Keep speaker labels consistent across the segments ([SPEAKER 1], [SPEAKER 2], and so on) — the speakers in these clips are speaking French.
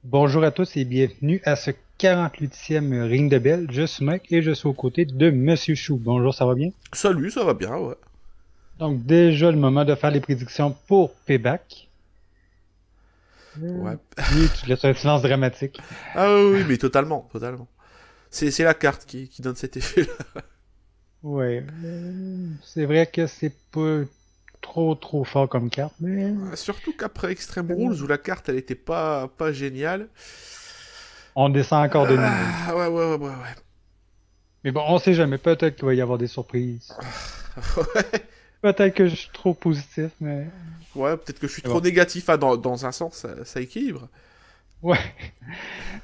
[SPEAKER 1] Bonjour à tous et bienvenue à ce 48e Ring de Bell. Je suis Mike et je suis aux côtés de Monsieur Chou. Bonjour, ça va bien?
[SPEAKER 2] Salut, ça va bien, ouais.
[SPEAKER 1] Donc déjà le moment de faire les prédictions pour Payback.
[SPEAKER 2] Ouais.
[SPEAKER 1] Oui, tu laisses un silence dramatique.
[SPEAKER 2] Ah oui, oui, mais totalement, totalement. C'est la carte qui donne cet effet-là.
[SPEAKER 1] Ouais, c'est vrai que c'est pas trop fort comme carte, mais
[SPEAKER 2] Surtout qu'après Extreme Rules, où la carte, elle était pas géniale.
[SPEAKER 1] on descend encore de niveau.
[SPEAKER 2] Ah, ouais, ouais, ouais, ouais.
[SPEAKER 1] Mais bon, on sait jamais, peut-être qu'il va y avoir des surprises.
[SPEAKER 2] Ouais,
[SPEAKER 1] Peut-être que je suis trop positif, mais
[SPEAKER 2] ouais, peut-être que je suis
[SPEAKER 1] c'est
[SPEAKER 2] trop
[SPEAKER 1] bon.
[SPEAKER 2] négatif. Ah, dans un sens, ça équilibre.
[SPEAKER 1] Ouais.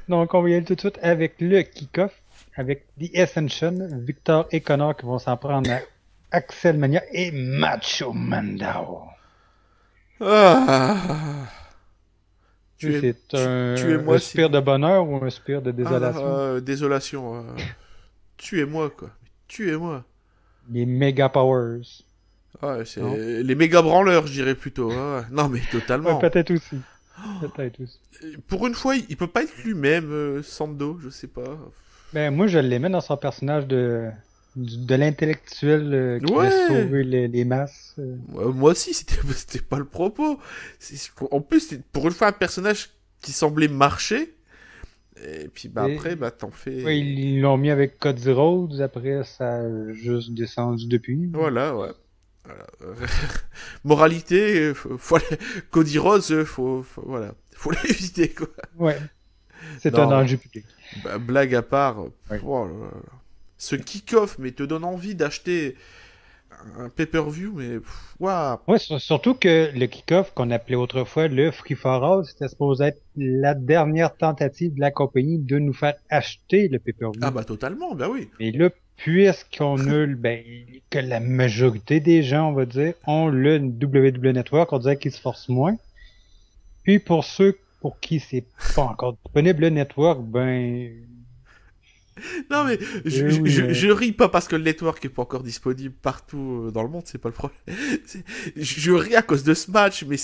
[SPEAKER 1] Donc, on va y aller tout de suite avec le kick-off, avec The Ascension, Victor et Connor qui vont s'en prendre à Axel Mania et Macho Mandao.
[SPEAKER 2] Ah, tu es,
[SPEAKER 1] C'est un
[SPEAKER 2] tuez-moi, s'il
[SPEAKER 1] soupir
[SPEAKER 2] vous
[SPEAKER 1] de
[SPEAKER 2] plaît.
[SPEAKER 1] bonheur ou un soupir de
[SPEAKER 2] Ah,
[SPEAKER 1] désolation?
[SPEAKER 2] désolation. Tuez-moi, quoi. Tuez-moi.
[SPEAKER 1] Les Mega Powers,
[SPEAKER 2] Ouais,
[SPEAKER 1] non?
[SPEAKER 2] c'est les méga branleurs, je dirais plutôt. Ouais, ouais. Non, mais
[SPEAKER 1] Ouais,
[SPEAKER 2] totalement.
[SPEAKER 1] peut-être aussi. Peut-être aussi.
[SPEAKER 2] Pour une fois, il peut pas être lui-même, Sando, je sais pas.
[SPEAKER 1] Ben, moi, je l'aimais dans son personnage de l'intellectuel qui veut
[SPEAKER 2] Ouais,
[SPEAKER 1] sauver les masses.
[SPEAKER 2] moi aussi, c'était pas le propos. En plus, c'est pour une fois un personnage qui semblait marcher. Et puis bah après,
[SPEAKER 1] Et,
[SPEAKER 2] bah t'en
[SPEAKER 1] ouais,
[SPEAKER 2] fais.
[SPEAKER 1] ils l'ont mis avec Cody Rhodes, après ça a juste descendu depuis.
[SPEAKER 2] Voilà, ouais. Voilà. Moralité, Cody Rhodes, voilà, faut l'éviter quoi.
[SPEAKER 1] Ouais, c'est un
[SPEAKER 2] Non, non.
[SPEAKER 1] danger public.
[SPEAKER 2] Blague à part,
[SPEAKER 1] Ouais.
[SPEAKER 2] oh là là. Ce kick-off, mais te donne envie d'acheter un pay-per-view, mais waouh.
[SPEAKER 1] Ouais, surtout que le kick-off qu'on appelait autrefois le Free for All, c'était supposé être la dernière tentative de la compagnie de nous faire acheter le
[SPEAKER 2] Ah
[SPEAKER 1] pay-per-view.
[SPEAKER 2] bah totalement, bah oui.
[SPEAKER 1] Mais là, puisqu'on a, ben, que la majorité des gens, on va dire, ont le WWE Network, on dirait qu'ils se forcent moins. Puis pour ceux pour qui c'est pas encore disponible, le network, ben,
[SPEAKER 2] Non mais
[SPEAKER 1] oui,
[SPEAKER 2] je ris pas parce que le network est pas encore disponible partout dans le monde, c'est pas le problème. Je ris à cause de ce match, mais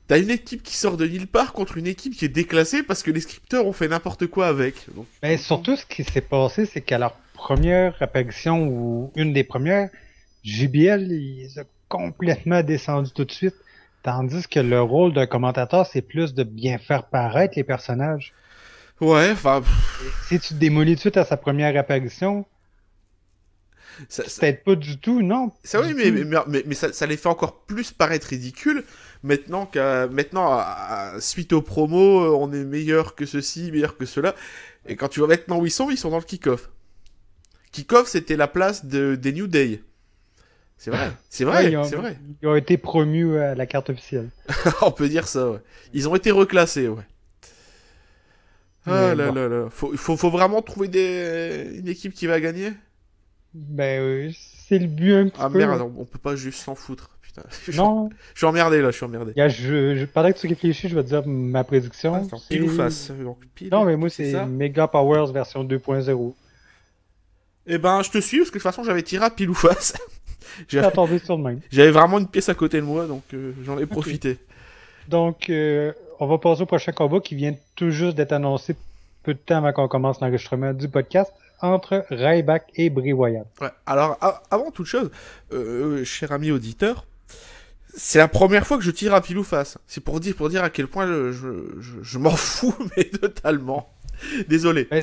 [SPEAKER 2] t'as une équipe qui sort de nulle part contre une équipe qui est déclassée parce que les scripteurs ont fait n'importe quoi avec. Donc,
[SPEAKER 1] ben, surtout, ce qui s'est passé, c'est qu'à leur première apparition, ou une des premières, JBL, ils ont complètement descendu tout de suite. Tandis que le rôle d'un commentateur, c'est plus de bien faire paraître les personnages.
[SPEAKER 2] ouais, enfin,
[SPEAKER 1] Et si tu démolis tout de suite à sa première apparition,
[SPEAKER 2] ça, ça,
[SPEAKER 1] peut-être pas du tout, non,
[SPEAKER 2] ça oui,
[SPEAKER 1] du tout.
[SPEAKER 2] mais ça les fait encore plus paraître ridicules suite aux promos, on est meilleur que ceci, meilleur que cela. Et quand tu vois maintenant où ils sont dans le kick-off. Kick-off, c'était la place des New Day. C'est vrai, c'est
[SPEAKER 1] Ouais,
[SPEAKER 2] vrai, c'est vrai.
[SPEAKER 1] ils ont été promus à la carte officielle.
[SPEAKER 2] On peut dire ça, ouais. Ils ont été reclassés, ouais. Ah
[SPEAKER 1] Mais
[SPEAKER 2] là
[SPEAKER 1] bon,
[SPEAKER 2] là là. Faut vraiment trouver une équipe qui va gagner.
[SPEAKER 1] ben c'est le but un petit
[SPEAKER 2] Ah
[SPEAKER 1] peu.
[SPEAKER 2] merde, on peut pas juste s'en foutre. Putain,
[SPEAKER 1] Non,
[SPEAKER 2] je suis emmerdé là, je suis emmerdé.
[SPEAKER 1] gars, pendant que tu réfléchis, je vais te dire ma prédiction.
[SPEAKER 2] Attends, pile ou
[SPEAKER 1] C'est
[SPEAKER 2] face. Donc
[SPEAKER 1] non,
[SPEAKER 2] pile,
[SPEAKER 1] mais moi
[SPEAKER 2] c'est
[SPEAKER 1] c'est
[SPEAKER 2] ça.
[SPEAKER 1] Mega Powers version 2.0.
[SPEAKER 2] Eh ben, je te suis parce que de toute façon j'avais tiré à pile ou face.
[SPEAKER 1] T'as
[SPEAKER 2] J'avais
[SPEAKER 1] attendu sur le même.
[SPEAKER 2] j'avais vraiment une pièce à côté de moi, donc j'en ai
[SPEAKER 1] Ok.
[SPEAKER 2] profité.
[SPEAKER 1] Donc, on va passer au prochain combat qui vient tout juste d'être annoncé peu de temps avant qu'on commence l'enregistrement du podcast entre Ryback et Bray Wyatt.
[SPEAKER 2] Ouais. Alors, avant toute chose, cher ami auditeur, c'est la première fois que je tire à pile ou face. C'est pour dire à quel point je m'en fous, mais totalement. Désolé.
[SPEAKER 1] Ben,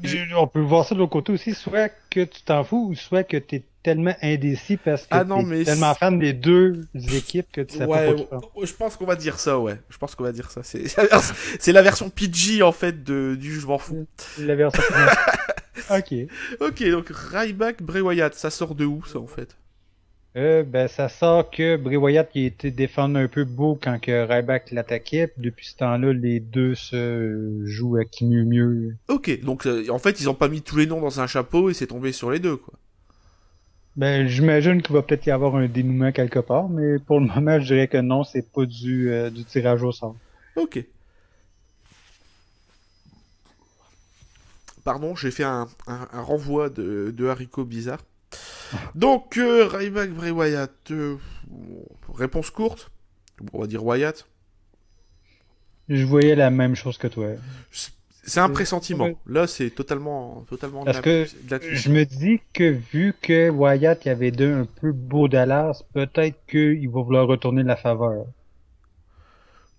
[SPEAKER 2] J'ai-
[SPEAKER 1] on peut voir ça de l'autre côté aussi, soit que tu t'en fous ou soit que tu es tellement indécis parce que
[SPEAKER 2] Ah non,
[SPEAKER 1] tu es
[SPEAKER 2] mais...
[SPEAKER 1] tellement fan des deux équipes que tu sais pas
[SPEAKER 2] Ouais,
[SPEAKER 1] pour qui faire.
[SPEAKER 2] je pense qu'on va dire ça, ouais. Je pense qu'on va dire ça. C'est la version PG, en fait, du je m'en fous.
[SPEAKER 1] La version finale. Ok.
[SPEAKER 2] Ok, donc Ryback, Bray Wyatt, ça sort de où, ça, en fait?
[SPEAKER 1] Ben, ça sort que Bray Wyatt il a été défendu un peu beau quand que Ryback l'attaquait. Puis depuis ce temps-là, les deux se jouent à qui mieux mieux.
[SPEAKER 2] Ok, donc en fait, ils ont pas mis tous les noms dans un chapeau et c'est tombé sur les deux, quoi.
[SPEAKER 1] Ben, j'imagine qu'il va peut-être y avoir un dénouement quelque part, mais pour le moment, je dirais que non, c'est pas du tirage au sort.
[SPEAKER 2] Ok. Pardon, j'ai fait un renvoi de haricots bizarres. Donc, Ryback, Bray Wyatt. Réponse courte. On va dire Wyatt.
[SPEAKER 1] Je voyais la même chose que toi.
[SPEAKER 2] C'est un
[SPEAKER 1] C'est-
[SPEAKER 2] pressentiment. Là, c'est totalement
[SPEAKER 1] Parce que
[SPEAKER 2] de la
[SPEAKER 1] je
[SPEAKER 2] tuerie.
[SPEAKER 1] me dis que vu que Wyatt il y avait deux un peu beau Dallas, peut-être qu'il va vouloir retourner la faveur.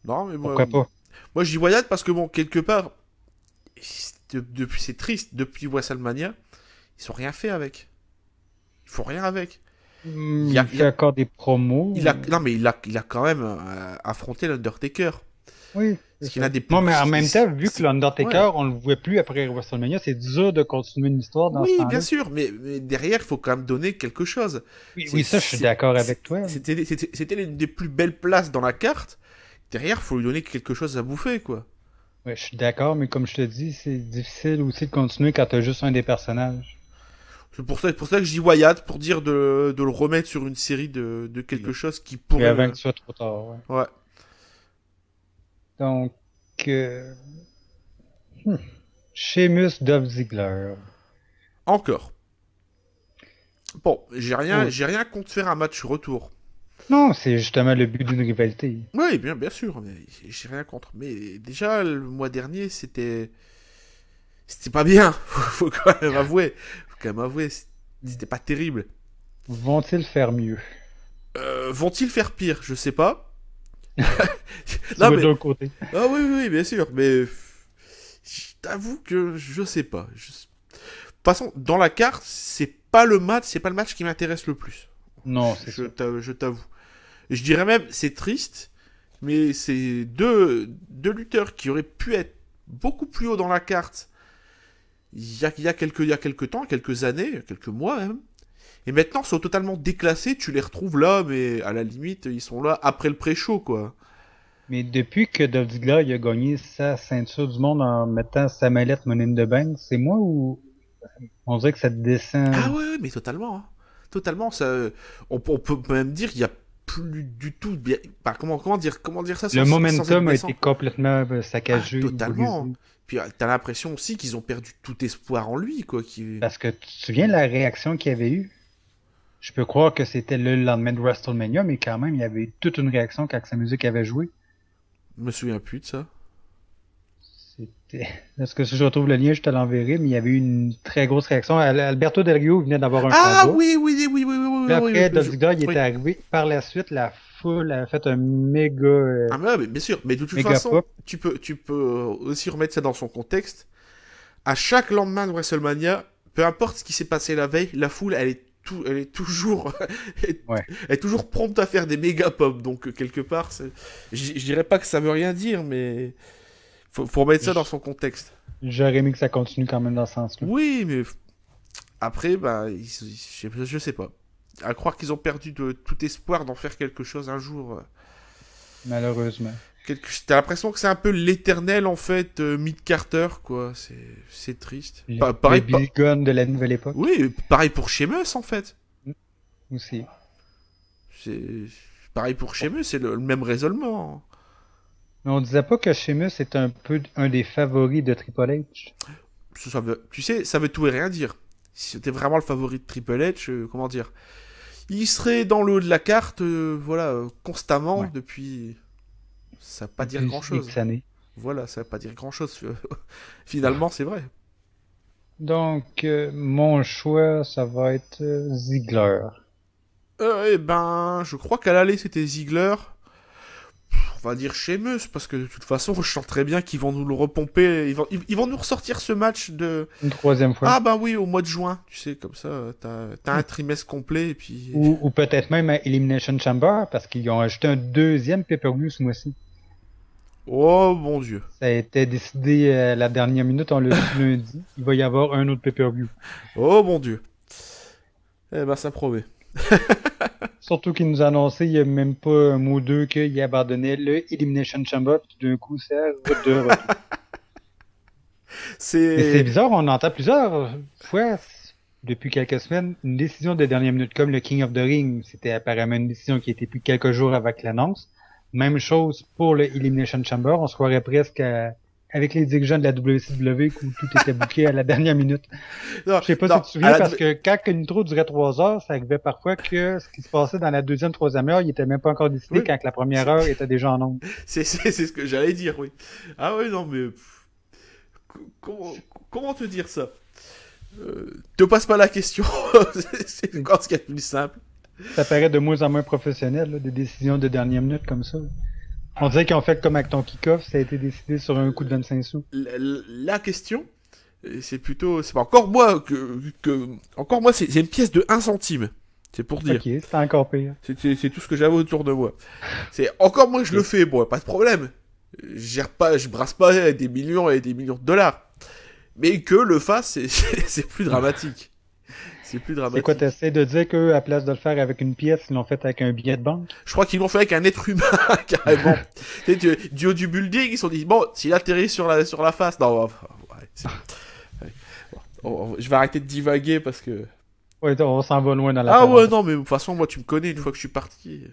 [SPEAKER 2] Non, mais
[SPEAKER 1] Pourquoi pas?
[SPEAKER 2] moi, je dis Wyatt parce que bon, quelque part, depuis, c'est triste. Depuis WrestleMania, ils ont rien fait avec. Ils font rien avec. Il y a,
[SPEAKER 1] Il fait encore des promos.
[SPEAKER 2] non, mais il a quand même affronté l'Undertaker.
[SPEAKER 1] Oui, c'est
[SPEAKER 2] Parce qu'il a
[SPEAKER 1] ça.
[SPEAKER 2] des.
[SPEAKER 1] Non, mais en même temps, vu que
[SPEAKER 2] Ouais.
[SPEAKER 1] l'Undertaker, on le voit plus après WrestleMania, c'est dur de continuer une histoire dans ce
[SPEAKER 2] Oui, bien
[SPEAKER 1] temps-là.
[SPEAKER 2] sûr, mais derrière, il faut quand même donner quelque chose.
[SPEAKER 1] Oui, oui, ça, je suis d'accord avec toi.
[SPEAKER 2] C'était l'une des plus belles places dans la carte. Derrière, il faut lui donner quelque chose à bouffer, quoi.
[SPEAKER 1] Ouais, je suis d'accord, mais comme je te dis, c'est difficile aussi de continuer quand t'as juste un des personnages.
[SPEAKER 2] C'est pour ça que je dis Wyatt, pour dire de le remettre sur une série de quelque
[SPEAKER 1] Oui.
[SPEAKER 2] chose qui
[SPEAKER 1] Mais
[SPEAKER 2] pourrait.
[SPEAKER 1] avant que ce soit trop tard, ouais.
[SPEAKER 2] Ouais.
[SPEAKER 1] Donc, euh, hmm, Sheamus, Dolph Ziggler.
[SPEAKER 2] Encore. Bon,
[SPEAKER 1] Oui.
[SPEAKER 2] j'ai rien contre faire un match retour.
[SPEAKER 1] Non, c'est justement le but d'une rivalité.
[SPEAKER 2] Oui, bien sûr, mais j'ai rien contre. Mais déjà, le mois dernier, c'était pas bien. Faut quand même avouer. Faut quand même avouer, c'était pas terrible.
[SPEAKER 1] Vont-ils faire mieux?
[SPEAKER 2] Vont-ils faire pire? Je sais pas.
[SPEAKER 1] Tu
[SPEAKER 2] Non,
[SPEAKER 1] vas de
[SPEAKER 2] mais.
[SPEAKER 1] l'autre côté.
[SPEAKER 2] Ah oui, bien sûr, mais. Je t'avoue que je sais pas. De toute façon, dans la carte, c'est pas le match qui m'intéresse le plus.
[SPEAKER 1] Non, c'est ça.
[SPEAKER 2] Je t'avoue. Je dirais même, c'est triste, mais c'est deux lutteurs qui auraient pu être beaucoup plus haut dans la carte il y a quelques temps, quelques années, quelques mois même. Et maintenant, sont totalement déclassés. Tu les retrouves là, mais à la limite, ils sont là après le pré-show, quoi.
[SPEAKER 1] Mais depuis que Dolph Ziggler il a gagné sa ceinture du monde en mettant sa mallette Money in the Bank, c'est moi ou on dirait que ça
[SPEAKER 2] Ah
[SPEAKER 1] descend?
[SPEAKER 2] ouais, mais totalement. Hein. Totalement. Ça, on peut même dire qu'il y a plus du tout. Bah, comment dire ça
[SPEAKER 1] Le
[SPEAKER 2] sans être
[SPEAKER 1] momentum a été
[SPEAKER 2] blessant.
[SPEAKER 1] complètement
[SPEAKER 2] Ah,
[SPEAKER 1] saccagé,
[SPEAKER 2] totalement.
[SPEAKER 1] brisé.
[SPEAKER 2] Puis t'as l'impression aussi qu'ils ont perdu tout espoir en lui, quoi.
[SPEAKER 1] Parce que tu te souviens de la réaction qu'il y avait eu? Je peux croire que c'était le lendemain de WrestleMania, mais quand même, il y avait eu toute une réaction quand sa musique avait joué.
[SPEAKER 2] Je me souviens plus de ça.
[SPEAKER 1] C'était. Est-ce que si je retrouve le lien, je te l'enverrai, mais il y avait eu une très grosse réaction. Alberto Del Rio venait d'avoir un
[SPEAKER 2] Ah
[SPEAKER 1] combat. Puis après, Dolph Ziggler, il
[SPEAKER 2] oui.
[SPEAKER 1] était arrivé. Par la suite, la foule a fait un méga,
[SPEAKER 2] Ah mais bien sûr, mais de toute
[SPEAKER 1] méga
[SPEAKER 2] façon,
[SPEAKER 1] pop.
[SPEAKER 2] tu peux aussi remettre ça dans son contexte. À chaque lendemain de WrestleMania, peu importe ce qui s'est passé la veille, la foule, elle est toujours,
[SPEAKER 1] Ouais.
[SPEAKER 2] elle est toujours prompte à faire des méga pop. Donc quelque part, je dirais pas que ça veut rien dire, mais faut remettre ça dans son contexte.
[SPEAKER 1] J'aurais aimé que ça continue quand même dans ce sens-là.
[SPEAKER 2] Oui, mais après, bah, je sais pas. À croire qu'ils ont perdu de tout espoir d'en faire quelque chose un jour.
[SPEAKER 1] Malheureusement.
[SPEAKER 2] T'as l'impression que c'est un peu l'éternel en fait Mid Carter quoi. C'est triste.
[SPEAKER 1] Le Billy Gunn de la nouvelle époque.
[SPEAKER 2] Oui, pareil pour Sheamus en fait.
[SPEAKER 1] Aussi.
[SPEAKER 2] C'est pareil pour Sheamus, c'est le même raisonnement.
[SPEAKER 1] Mais on disait pas que Sheamus est un peu un des favoris de Triple H.
[SPEAKER 2] Tu sais, ça veut tout et rien dire. Si c'était vraiment le favori de Triple H, comment dire, il serait dans le haut de la carte, constamment
[SPEAKER 1] Ouais.
[SPEAKER 2] depuis. Ça va pas dire
[SPEAKER 1] Depuis
[SPEAKER 2] grand chose.
[SPEAKER 1] X années.
[SPEAKER 2] Voilà, ça va pas dire grand chose. Finalement, c'est vrai.
[SPEAKER 1] Donc, mon choix, ça va être Ziggler.
[SPEAKER 2] Eh ben, je crois qu'à l'aller c'était Ziggler. On va dire Sheamus, parce que de toute façon, je sens très bien qu'ils vont nous le repomper. Ils vont nous ressortir ce match de.
[SPEAKER 1] Une troisième fois.
[SPEAKER 2] Ah, bah oui, au mois de juin. Tu sais, comme ça, t'as un trimestre complet et puis.
[SPEAKER 1] Ou peut-être même à Elimination Chamber, parce qu'ils ont ajouté un deuxième pay-per-view ce mois-ci.
[SPEAKER 2] Oh mon dieu.
[SPEAKER 1] Ça a été décidé à la dernière minute, on l'a su lundi. Il va y avoir un autre pay-per-view.
[SPEAKER 2] Oh mon dieu. Eh ben, ça promet.
[SPEAKER 1] Surtout qu'il nous a annoncé il y a même pas un mot ou deux qu'il abandonnait le Elimination Chamber, puis d'un coup, c'est de retour. Mais c'est bizarre, on entend plusieurs fois depuis quelques semaines une décision de dernière minute, comme le King of the Ring. C'était apparemment une décision qui a été prise quelques jours avec l'annonce. Même chose pour le Elimination Chamber. On se croirait presque à avec les dirigeants de la WCW où tout était booké à la dernière minute.
[SPEAKER 2] Non,
[SPEAKER 1] Je sais pas
[SPEAKER 2] non,
[SPEAKER 1] si tu te souviens,
[SPEAKER 2] à la
[SPEAKER 1] parce que quand une intro durait 3 heures, ça arrivait parfois que ce qui se passait dans la deuxième, troisième heure, il était même pas encore décidé
[SPEAKER 2] Oui.
[SPEAKER 1] quand la première heure était déjà en ondes.
[SPEAKER 2] c'est ce que j'allais dire, oui. Ah ouais, non, mais comment, comment te dire ça? Te passe pas la question. C'est encore ce qu'il y a de plus simple.
[SPEAKER 1] Ça paraît de moins en moins professionnel, là, des décisions de dernière minute comme ça. On dirait qu'ils ont fait comme avec ton kick-off, ça a été décidé sur un coup de 25 sous.
[SPEAKER 2] La question, c'est plutôt, c'est pas encore moi encore moi, c'est une pièce de 1 centime. C'est pour dire.
[SPEAKER 1] Ok, c'est encore pire.
[SPEAKER 2] C'est tout ce que j'avais autour de moi. C'est encore moi je le fais, bon, pas de problème. Je brasse pas des millions et des millions de dollars. Mais que le fasse, c'est plus dramatique. C'est plus
[SPEAKER 1] C'est
[SPEAKER 2] dramatique.
[SPEAKER 1] quoi, t'essaies de dire qu'eux, à place de le faire avec une pièce, ils l'ont fait avec un billet de banque?
[SPEAKER 2] Je crois qu'ils l'ont fait avec un être humain, carrément. Tu sais, du haut du building, ils se sont dit, bon, s'il atterrit sur la face, non, je vais arrêter de divaguer parce que...
[SPEAKER 1] Ouais, on s'en va loin dans la
[SPEAKER 2] Ah ouais,
[SPEAKER 1] parenthèse.
[SPEAKER 2] non, mais de toute façon, moi, tu me connais, une fois que je suis parti...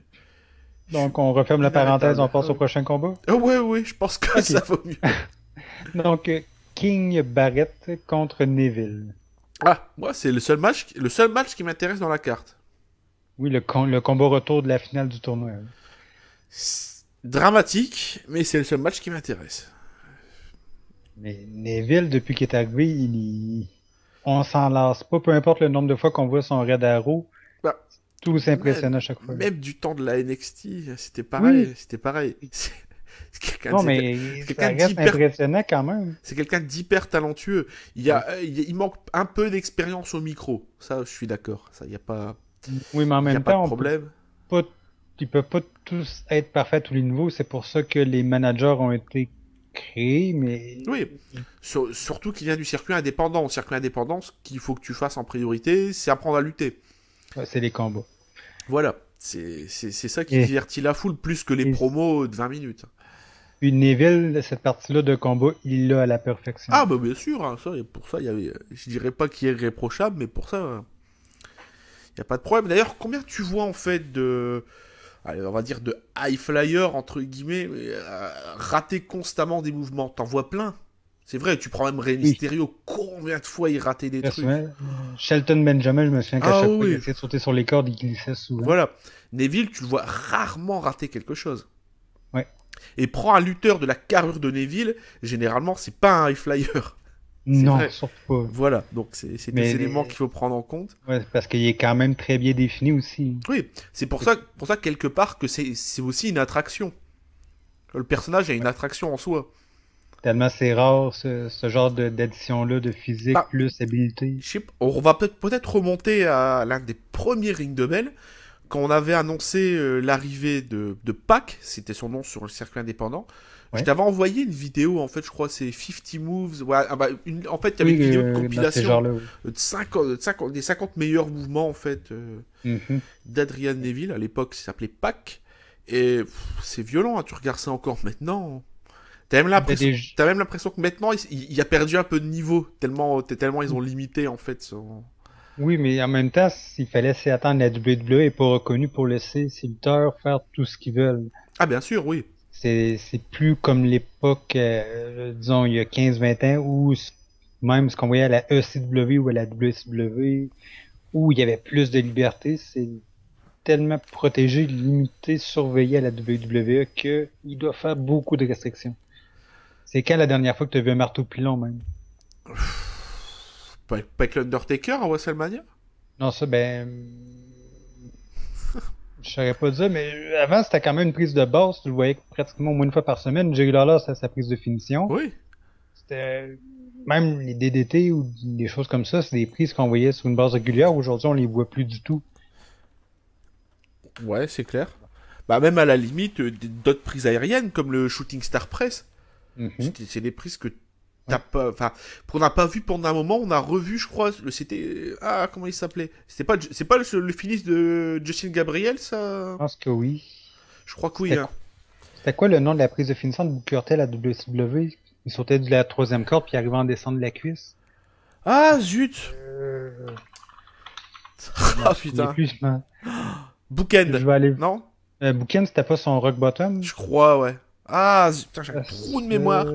[SPEAKER 1] Donc, on referme la parenthèse, on passe au prochain combat.
[SPEAKER 2] Ah ouais, je pense que
[SPEAKER 1] Ok.
[SPEAKER 2] ça vaut mieux.
[SPEAKER 1] Donc, King Barrett contre Neville.
[SPEAKER 2] Ah, moi, c'est le seul match qui m'intéresse dans la carte.
[SPEAKER 1] Oui, le combat retour de la finale du tournoi.
[SPEAKER 2] C'est dramatique, mais c'est le seul match qui m'intéresse.
[SPEAKER 1] Mais Neville, depuis qu'il est arrivé, on s'en lasse pas. Peu importe le nombre de fois qu'on voit son Red Arrow,
[SPEAKER 2] Bah,
[SPEAKER 1] tout s'impressionne à chaque fois.
[SPEAKER 2] Même du temps de la NXT, c'était pareil.
[SPEAKER 1] Oui.
[SPEAKER 2] C'était pareil. C'est quelqu'un
[SPEAKER 1] Non,
[SPEAKER 2] de-
[SPEAKER 1] mais
[SPEAKER 2] c'est
[SPEAKER 1] ça
[SPEAKER 2] quelqu'un
[SPEAKER 1] reste
[SPEAKER 2] d'hyper-
[SPEAKER 1] impressionnant quand même.
[SPEAKER 2] c'est quelqu'un d'hyper talentueux. Il manque un peu d'expérience au micro. Ça, je suis d'accord. Ça, il y a pas,
[SPEAKER 1] Oui, mais en
[SPEAKER 2] y a
[SPEAKER 1] même
[SPEAKER 2] pas de
[SPEAKER 1] temps,
[SPEAKER 2] problème.
[SPEAKER 1] ils peuvent pas tous être parfaits à tous les niveaux. C'est pour ça que les managers ont été créés, mais
[SPEAKER 2] Oui. Surtout qu'il vient du circuit indépendant. Au circuit indépendant, ce qu'il faut que tu fasses en priorité, c'est apprendre à lutter.
[SPEAKER 1] ouais, c'est les combats.
[SPEAKER 2] Voilà. C'est ça qui
[SPEAKER 1] Et-
[SPEAKER 2] divertit la foule plus que les
[SPEAKER 1] et-
[SPEAKER 2] promos de 20 minutes.
[SPEAKER 1] Puis Neville, cette partie-là de combat, il l'a à la perfection.
[SPEAKER 2] Ah, bah bien sûr. Hein, ça, et pour ça, il y avait, je dirais pas qu'il est irréprochable, mais pour ça, il n'y a pas de problème. D'ailleurs, combien tu vois en fait de. Allez, on va dire de high flyer, entre guillemets, rater constamment des mouvements? T'en vois plein. C'est vrai, tu prends même Rey
[SPEAKER 1] Oui.
[SPEAKER 2] Mysterio, combien de fois il ratait des
[SPEAKER 1] Très
[SPEAKER 2] trucs.
[SPEAKER 1] souvent, Shelton Benjamin, je me souviens qu'à
[SPEAKER 2] Ah
[SPEAKER 1] chaque
[SPEAKER 2] oui.
[SPEAKER 1] fois, il essayait de sauter sur les cordes, il glissait souvent.
[SPEAKER 2] Voilà. Neville, tu le vois rarement rater quelque chose.
[SPEAKER 1] Ouais.
[SPEAKER 2] Et prends un lutteur de la carrure de Neville, généralement, c'est pas un high flyer.
[SPEAKER 1] Non,
[SPEAKER 2] vrai.
[SPEAKER 1] surtout pas.
[SPEAKER 2] Voilà, donc c'est
[SPEAKER 1] Mais
[SPEAKER 2] des éléments qu'il faut prendre en compte.
[SPEAKER 1] Ouais, parce qu'il est quand même très bien défini aussi.
[SPEAKER 2] Oui, c'est pour ça quelque part que c'est aussi une attraction. Le personnage a une attraction en soi.
[SPEAKER 1] Tellement c'est rare ce genre d'addition-là de physique
[SPEAKER 2] Ah.
[SPEAKER 1] plus habilité.
[SPEAKER 2] Je sais pas, on va peut-être remonter à l'un des premiers Ring de Bell, quand on avait annoncé l'arrivée de Pac, c'était son nom sur le circuit indépendant.
[SPEAKER 1] Ouais.
[SPEAKER 2] Je t'avais envoyé une vidéo, en fait, je crois c'est 50 moves. Ouais, en fait, il y avait
[SPEAKER 1] Oui,
[SPEAKER 2] une vidéo de
[SPEAKER 1] dans ces
[SPEAKER 2] compilation
[SPEAKER 1] genres-là, oui.
[SPEAKER 2] des 50 meilleurs mouvements, en fait,
[SPEAKER 1] Mhm.
[SPEAKER 2] d'Adrian Neville. À l'époque, ça s'appelait Pac. Et c'est violent, hein, tu regardes ça encore maintenant. T'as même l'impression que maintenant, il a perdu un peu de niveau, tellement ils ont limité, en fait, son...
[SPEAKER 1] Oui, mais en même temps, s'il fallait s'y attendre, la WWE n'est pas reconnue pour laisser ses lutteurs faire tout ce qu'ils veulent.
[SPEAKER 2] Ah, bien sûr, oui.
[SPEAKER 1] C'est plus comme l'époque, disons, il y a 15-20 ans, où même ce qu'on voyait à la ECW ou à la WCW, où il y avait plus de liberté, c'est tellement protégé, limité, surveillé à la WWE qu'il doit faire beaucoup de restrictions. C'est quand la dernière fois que tu as vu un marteau pilon, même?
[SPEAKER 2] Pas avec l'Undertaker à WrestleMania?
[SPEAKER 1] Non, ça, je saurais pas dire, mais avant, c'était quand même une prise de base. Tu le voyais pratiquement au moins une fois par semaine. Jerry Lawler, c'était sa prise de finition.
[SPEAKER 2] Oui.
[SPEAKER 1] C'était même les DDT ou des choses comme ça, c'est des prises qu'on voyait sur une base régulière. Aujourd'hui, on les voit plus du tout.
[SPEAKER 2] Ouais, c'est clair. Bah, même à la limite, d'autres prises aériennes, comme le Shooting Star Press,
[SPEAKER 1] Mhm.
[SPEAKER 2] c'est des prises que t'as pas... Enfin, qu'on n'a pas vu pendant un moment, on a revu, je crois, c'était... Ah, comment il s'appelait? C'est pas le finish de Justin Gabriel, ça?
[SPEAKER 1] Je pense que oui.
[SPEAKER 2] Je crois que oui,
[SPEAKER 1] C'était
[SPEAKER 2] hein.
[SPEAKER 1] C'était quoi le nom de la prise de finition de Booker T à la WCW? Il sautait de la troisième corde puis il arrivait en descendre de la cuisse.
[SPEAKER 2] Ah, zut! Ah,
[SPEAKER 1] Je
[SPEAKER 2] putain.
[SPEAKER 1] plus, je
[SPEAKER 2] Bookend,
[SPEAKER 1] vais aller.
[SPEAKER 2] non?
[SPEAKER 1] Booken, c'était pas son rock bottom?
[SPEAKER 2] Je crois, ouais. Ah, putain, j'ai un trou de mémoire.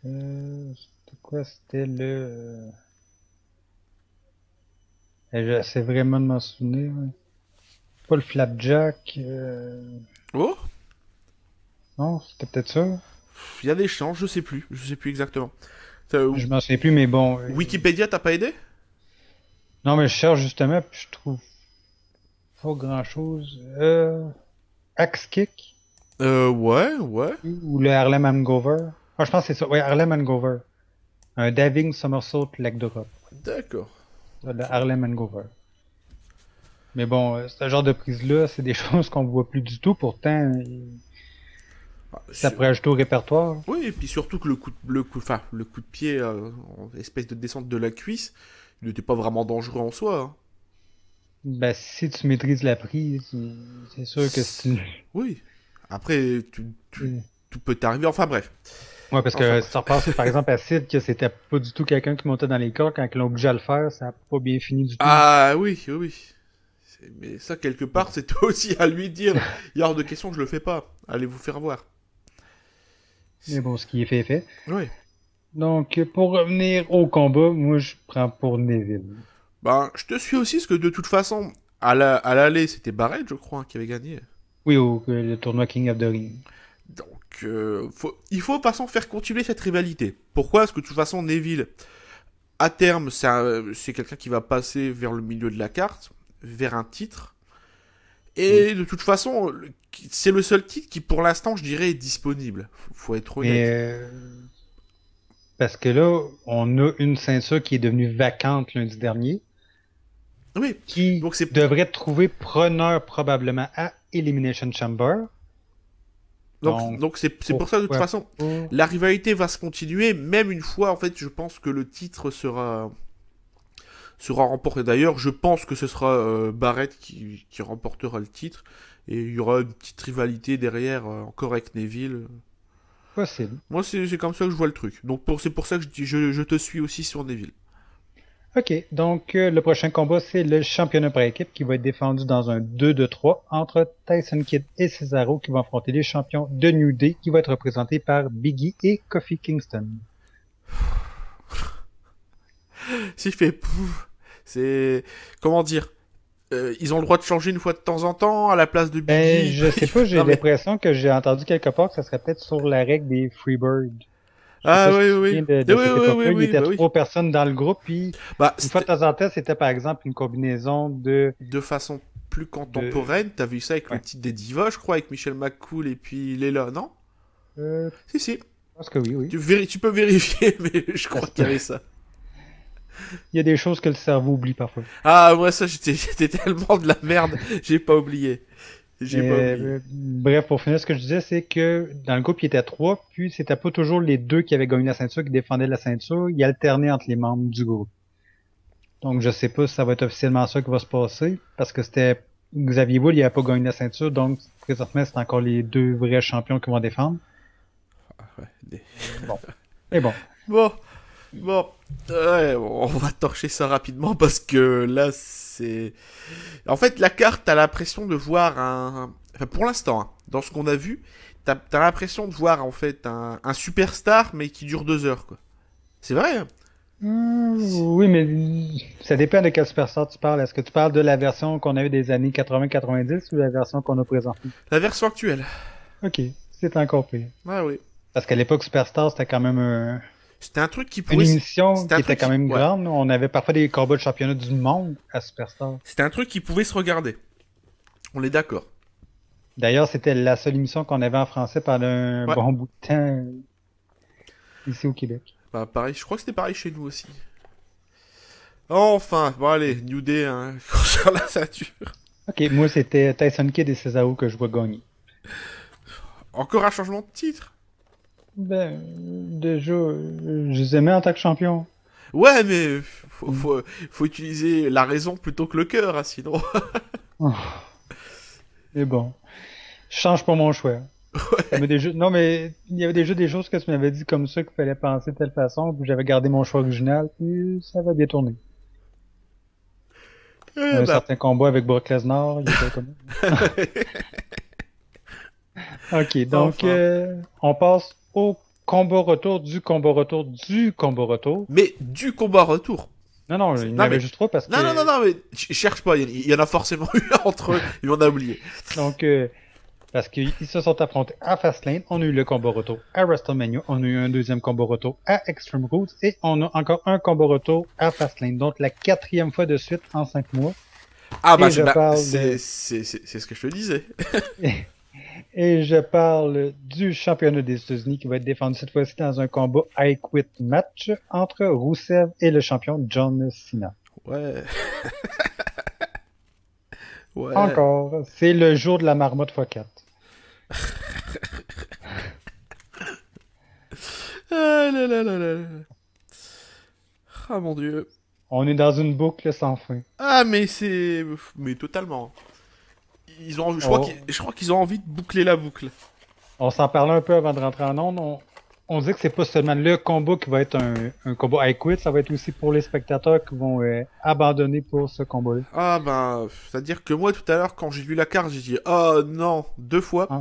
[SPEAKER 1] C'était quoi? C'était le... J'essaie vraiment de m'en souvenir. Ouais. Pas le Flapjack.
[SPEAKER 2] Oh,
[SPEAKER 1] Non, c'était peut-être ça.
[SPEAKER 2] il y a des chances, je sais plus exactement.
[SPEAKER 1] Je m'en souviens plus, mais bon.
[SPEAKER 2] Wikipédia t'a pas aidé?
[SPEAKER 1] Non, mais je cherche justement, puis je trouve pas grand-chose. Axe Kick
[SPEAKER 2] Ouais, ouais.
[SPEAKER 1] ou le Harlem Hangover. Ah, je pense que c'est ça. Ouais, Harlem Hangover. Un diving somersault leg drop.
[SPEAKER 2] D'accord.
[SPEAKER 1] Le Harlem Hangover. Mais bon, ce genre de prise-là, c'est des choses qu'on voit plus du tout. Pourtant,
[SPEAKER 2] Ah,
[SPEAKER 1] ça pourrait ajouter au répertoire.
[SPEAKER 2] oui, et puis surtout que le coup de pied, en espèce de descente de la cuisse, il n'était pas vraiment dangereux en soi. Hein.
[SPEAKER 1] Ben, si tu maîtrises la prise, c'est sûr que si
[SPEAKER 2] Oui. Après, tout peut t'arriver. Enfin bref.
[SPEAKER 1] Ouais, parce
[SPEAKER 2] Enfin
[SPEAKER 1] que si
[SPEAKER 2] bref.
[SPEAKER 1] ça repasse par exemple à Sid, que c'était pas du tout quelqu'un qui montait dans les corps, quand ils l'ont obligé à le faire, ça a pas bien fini du tout.
[SPEAKER 2] Ah oui, oui, oui. Mais ça, quelque part, c'est aussi à lui de dire, il y a hors de question que je le fais pas. Allez vous faire voir.
[SPEAKER 1] Mais bon, ce qui est fait est fait.
[SPEAKER 2] Oui.
[SPEAKER 1] Donc, pour revenir au combat, moi je prends pour Neville.
[SPEAKER 2] Ben, je te suis aussi, parce que de toute façon, à l'aller, c'était Barrett, je crois, qui avait gagné.
[SPEAKER 1] Oui, le tournoi King of the Ring.
[SPEAKER 2] Donc, il faut de toute façon faire continuer cette rivalité. Pourquoi? Parce que de toute façon, Neville, à terme, c'est quelqu'un qui va passer vers le milieu de la carte, vers un titre.
[SPEAKER 1] Oui.
[SPEAKER 2] Et de toute façon, c'est le seul titre qui, pour l'instant, je dirais, est disponible. Faut être
[SPEAKER 1] Mais
[SPEAKER 2] honnête.
[SPEAKER 1] parce que là, on a une ceinture qui est devenue vacante lundi dernier,
[SPEAKER 2] Oui,
[SPEAKER 1] qui
[SPEAKER 2] donc c'est
[SPEAKER 1] devrait trouver preneur probablement à Elimination Chamber. Donc,
[SPEAKER 2] donc c'est pour ça de toute
[SPEAKER 1] pourquoi
[SPEAKER 2] façon
[SPEAKER 1] pas?
[SPEAKER 2] la rivalité va se continuer même une fois en fait je pense que le titre sera remporté. D'ailleurs je pense que ce sera Barrett qui remportera le titre et il y aura une petite rivalité derrière encore avec Neville.
[SPEAKER 1] Possible.
[SPEAKER 2] Moi c'est comme ça que je vois le truc. Donc c'est pour ça que je te suis aussi sur Neville.
[SPEAKER 1] Ok, donc le prochain combat, c'est le championnat par équipe qui va être défendu dans un 2 de 3 entre Tyson Kidd et Cesaro qui vont affronter les champions de New Day qui va être représenté par Biggie et Kofi Kingston.
[SPEAKER 2] Si je fais pouf, c'est comment dire, ils ont le droit de changer une fois de temps en temps à la place de
[SPEAKER 1] Ben,
[SPEAKER 2] Biggie.
[SPEAKER 1] je sais pas, j'ai
[SPEAKER 2] Non mais
[SPEAKER 1] l'impression que j'ai entendu quelque part que ça serait peut-être sur la règle des Freebirds. Je sais pas
[SPEAKER 2] ah
[SPEAKER 1] si
[SPEAKER 2] oui
[SPEAKER 1] tu te
[SPEAKER 2] oui
[SPEAKER 1] souviens
[SPEAKER 2] oui
[SPEAKER 1] de
[SPEAKER 2] oui
[SPEAKER 1] cette
[SPEAKER 2] oui oui
[SPEAKER 1] époque-là. Il
[SPEAKER 2] oui
[SPEAKER 1] était
[SPEAKER 2] bah oui.
[SPEAKER 1] 3 personnes dans le groupe, puis
[SPEAKER 2] Bah
[SPEAKER 1] une fois de temps en temps, c'était par exemple une combinaison
[SPEAKER 2] de façon plus
[SPEAKER 1] de,
[SPEAKER 2] contemporaine, t'as vu ça avec le
[SPEAKER 1] ouais.
[SPEAKER 2] titre des Divas, je crois, avec Michel McCool et puis Léla, non?
[SPEAKER 1] Je
[SPEAKER 2] Si, si.
[SPEAKER 1] pense que oui, oui.
[SPEAKER 2] Tu peux vérifier, mais je
[SPEAKER 1] Ça
[SPEAKER 2] crois
[SPEAKER 1] se
[SPEAKER 2] qu'il
[SPEAKER 1] peut.
[SPEAKER 2] y avait ça.
[SPEAKER 1] Il y a des choses que le cerveau oublie parfois.
[SPEAKER 2] Ah, moi, ça, j'étais tellement de la merde, j'ai pas oublié. J'ai pas oublié.
[SPEAKER 1] Bref, pour finir, ce que je disais, c'est que dans le groupe, il y était 3, puis c'était pas toujours les deux qui avaient gagné la ceinture, qui défendaient la ceinture. Ils alternaient entre les membres du groupe. Donc, je sais pas si ça va être officiellement ça qui va se passer, parce que c'était Xavier Woods, il avait pas gagné la ceinture, donc présentement, c'est encore les deux vrais champions qui vont défendre.
[SPEAKER 2] Ah, ouais.
[SPEAKER 1] Bon. Et bon.
[SPEAKER 2] Bon, bon. Ouais, on va torcher ça rapidement parce que là, c'est... En fait, la carte, t'as l'impression de voir un... Enfin, pour l'instant, hein, dans ce qu'on a vu, t'as l'impression de voir, en fait, un superstar, mais qui dure 2 heures, quoi. C'est vrai, hein.
[SPEAKER 1] Oui, mais ça dépend de quel superstar tu parles. Est-ce que tu parles de la version qu'on avait des années 80-90 ou la version qu'on a présentement?
[SPEAKER 2] La version actuelle.
[SPEAKER 1] Ok, c'est encore pire.
[SPEAKER 2] Ah oui.
[SPEAKER 1] Parce qu'à l'époque, Superstar, c'était quand même
[SPEAKER 2] C'était un truc qui
[SPEAKER 1] une
[SPEAKER 2] pouvait...
[SPEAKER 1] émission
[SPEAKER 2] C'était
[SPEAKER 1] qui
[SPEAKER 2] un
[SPEAKER 1] était
[SPEAKER 2] truc
[SPEAKER 1] quand
[SPEAKER 2] qui...
[SPEAKER 1] même
[SPEAKER 2] Ouais.
[SPEAKER 1] grande. On avait parfois des combats de championnat du monde à Superstar.
[SPEAKER 2] C'était un truc qui pouvait se regarder. On est d'accord.
[SPEAKER 1] D'ailleurs, c'était la seule émission qu'on avait en français pendant un
[SPEAKER 2] Ouais.
[SPEAKER 1] bon bout de temps ici au Québec.
[SPEAKER 2] Bah, pareil, je crois que c'était pareil chez nous aussi. Enfin, bon allez, New Day, hein, sur la ceinture.
[SPEAKER 1] Ok, moi, c'était Tyson Kidd et Cesaro que je vois gagner.
[SPEAKER 2] Encore un changement de titre.
[SPEAKER 1] Ben, déjà, je les aimais en tant que champion.
[SPEAKER 2] Ouais, mais
[SPEAKER 1] Mm.
[SPEAKER 2] faut utiliser la raison plutôt que le cœur, hein, sinon.
[SPEAKER 1] Oh, mais bon, je change pas mon choix.
[SPEAKER 2] Ouais.
[SPEAKER 1] Non, mais il y avait déjà des choses que tu m'avais dit comme ça qu'il fallait penser de telle façon, puis j'avais gardé mon choix original, puis ça va bien tourner. Un
[SPEAKER 2] Bah,
[SPEAKER 1] certain combat avec Brock Lesnar, il était comme... Ok, donc
[SPEAKER 2] enfin.
[SPEAKER 1] on passe au combat retour du combat retour du combat retour.
[SPEAKER 2] Mais du combat retour.
[SPEAKER 1] Non, il y en
[SPEAKER 2] Non,
[SPEAKER 1] avait
[SPEAKER 2] mais-
[SPEAKER 1] juste trois parce que...
[SPEAKER 2] Non, mais cherche pas, il y en a forcément eu entre eux, mais on a oublié.
[SPEAKER 1] Donc, parce qu'ils se sont affrontés à Fastlane, on a eu le combat retour à WrestleMania, on a eu un deuxième combat retour à Extreme Rules et on a encore un combat retour à Fastlane. Donc, la 4e fois de suite en 5 mois.
[SPEAKER 2] Ah bah,
[SPEAKER 1] Et je parle de-
[SPEAKER 2] c'est ce que je te disais.
[SPEAKER 1] Et je parle du championnat des États-Unis qui va être défendu cette fois-ci dans un combat I Quit match entre Rusev et le champion John Cena.
[SPEAKER 2] Ouais. Ouais.
[SPEAKER 1] Encore, c'est le jour de la marmotte x4.
[SPEAKER 2] Ah là là là là là. Ah mon dieu.
[SPEAKER 1] On est dans une boucle sans fin.
[SPEAKER 2] Ah mais c'est... Mais totalement. Ils ont...
[SPEAKER 1] Oh.
[SPEAKER 2] je crois qu'ils ont envie de boucler la boucle.
[SPEAKER 1] On s'en parlait un peu avant de rentrer en ondes. On dit que c'est pas seulement le combat qui va être un combat I Quit, ça va être aussi pour les spectateurs qui vont abandonner pour ce combat-là.
[SPEAKER 2] Ah ben... C'est-à-dire que moi tout à l'heure quand j'ai lu la carte j'ai dit oh non, 2 fois.
[SPEAKER 1] Ah.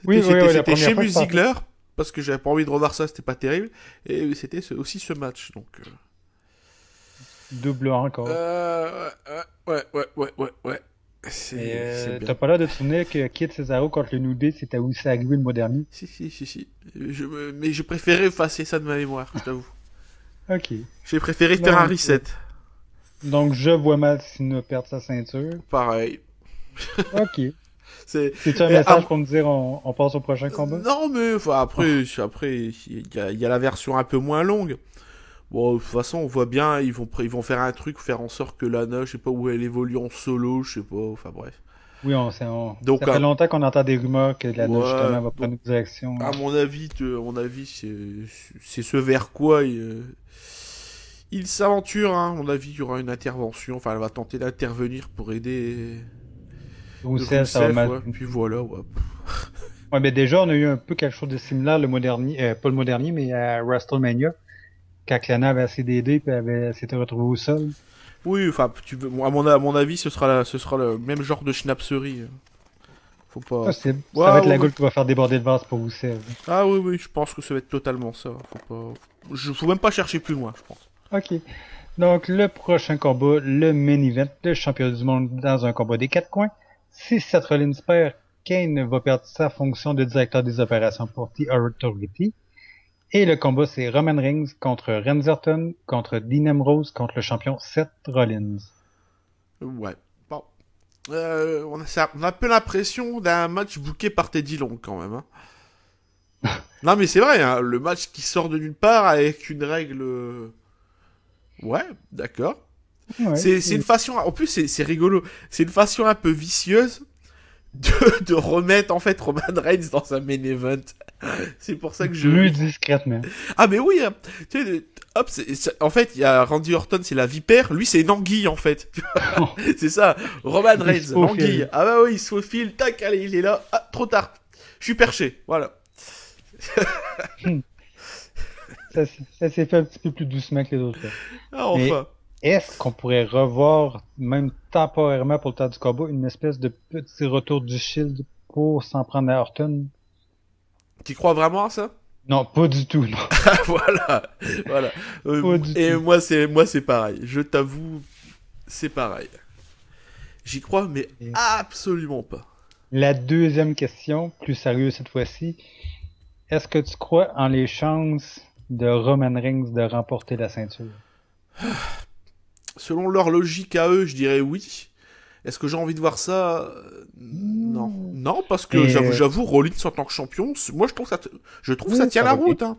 [SPEAKER 1] Oui, la
[SPEAKER 2] C'était
[SPEAKER 1] première
[SPEAKER 2] chez
[SPEAKER 1] fois, je pensais.
[SPEAKER 2] Ziggler parce que j'avais pas envie de revoir ça, c'était pas terrible. Et c'était aussi ce match donc...
[SPEAKER 1] Double encore.
[SPEAKER 2] Ouais.
[SPEAKER 1] Et,
[SPEAKER 2] C'est bien.
[SPEAKER 1] t'as pas l'air de te souvenir que Kid Cesaro contre le New Day, c'était aussi arrivé le mois dernier?
[SPEAKER 2] Si. Mais je préférais effacer ça de ma mémoire, je t'avoue.
[SPEAKER 1] Ok.
[SPEAKER 2] J'ai préféré faire un reset.
[SPEAKER 1] Donc, je vois mal Cena perdre sa ceinture.
[SPEAKER 2] Pareil.
[SPEAKER 1] Ok.
[SPEAKER 2] C'est...
[SPEAKER 1] C'est-tu un
[SPEAKER 2] Et
[SPEAKER 1] message
[SPEAKER 2] à-
[SPEAKER 1] pour nous dire on passe au prochain combat?
[SPEAKER 2] Non, mais enfin, après, il y a la version un peu moins longue. Bon, de toute façon, on voit bien, ils vont faire un truc, faire en sorte que Lana, je sais pas où elle évolue en solo, je sais pas, enfin bref.
[SPEAKER 1] Oui,
[SPEAKER 2] Donc,
[SPEAKER 1] ça fait longtemps qu'on entend des rumeurs que Lana,
[SPEAKER 2] Ouais,
[SPEAKER 1] justement, va prendre une direction.
[SPEAKER 2] À mon avis, c'est ce vers quoi il s'aventure, hein. À mon avis, il y aura une intervention, enfin, elle va tenter d'intervenir pour aider
[SPEAKER 1] Rusev, ça va
[SPEAKER 2] Rusev,
[SPEAKER 1] mal.
[SPEAKER 2] ouais. Puis voilà, ouais.
[SPEAKER 1] Ouais, mais déjà, on a eu un peu quelque chose de similaire le mois dernier, pas le mois dernier, mais à WrestleMania, quand Lana avait essayé d'aider puis s'était retrouvée au sol.
[SPEAKER 2] Oui, enfin, à mon avis, ce sera le même genre de schnapserie. Faut pas.
[SPEAKER 1] Ah, ça
[SPEAKER 2] Ouais,
[SPEAKER 1] va être la
[SPEAKER 2] ouais.
[SPEAKER 1] gueule qui va faire déborder le vase pour Rusev.
[SPEAKER 2] Ah oui, je pense que ça va être totalement ça. Faut même pas chercher plus loin, je pense.
[SPEAKER 1] Ok. Donc, le prochain combat, le main event, le champion du monde dans un combat des 4 coins. Si Seth Rollins perd, Kane va perdre sa fonction de directeur des opérations pour The Authority. Et le combat, c'est Roman Reigns contre Randy Orton, contre Dean Ambrose, contre le champion Seth Rollins.
[SPEAKER 2] Ouais. Bon. On a un peu l'impression d'un match booké par Teddy Long quand même. Hein. Non mais c'est vrai, hein, le match qui sort de nulle part avec une règle. Ouais, d'accord.
[SPEAKER 1] Ouais,
[SPEAKER 2] C'est une façon. En plus, c'est rigolo. C'est une façon un peu vicieuse de remettre en fait Roman Reigns dans un main event. C'est pour ça que je.
[SPEAKER 1] plus discrètement.
[SPEAKER 2] Ah mais oui, hein. Tu sais, hop, en fait, il y a Randy Orton, c'est la vipère, lui c'est une anguille en fait. C'est ça, Roman
[SPEAKER 1] Il
[SPEAKER 2] Reigns,
[SPEAKER 1] se faufile.
[SPEAKER 2] l'anguille. Ah bah oui, il se faufile, tac, allez, il est là, ah, trop tard. Je suis perché, voilà.
[SPEAKER 1] Ça s'est fait un petit peu plus doucement que les autres fois.
[SPEAKER 2] Ah, enfin.
[SPEAKER 1] Est-ce qu'on pourrait revoir, même temporairement pour le temps du combat, une espèce de petit retour du Shield pour s'en prendre à Orton?
[SPEAKER 2] Tu crois vraiment à ça?
[SPEAKER 1] Non, pas du tout, non.
[SPEAKER 2] Voilà.
[SPEAKER 1] Pas du
[SPEAKER 2] Et
[SPEAKER 1] tout.
[SPEAKER 2] moi c'est pareil. Je t'avoue, c'est pareil. J'y crois, mais
[SPEAKER 1] Et-
[SPEAKER 2] absolument pas.
[SPEAKER 1] La deuxième question, plus sérieuse cette fois-ci. Est-ce que tu crois en les chances de Roman Reigns de remporter la ceinture?
[SPEAKER 2] Selon leur logique à eux, je dirais oui. Est-ce que j'ai envie de voir ça? Non. Non, parce que
[SPEAKER 1] Et
[SPEAKER 2] j'avoue, Rollins en tant que champion, moi je trouve
[SPEAKER 1] Oui,
[SPEAKER 2] ça tient
[SPEAKER 1] ça
[SPEAKER 2] la
[SPEAKER 1] va
[SPEAKER 2] route.
[SPEAKER 1] bien.
[SPEAKER 2] Hein.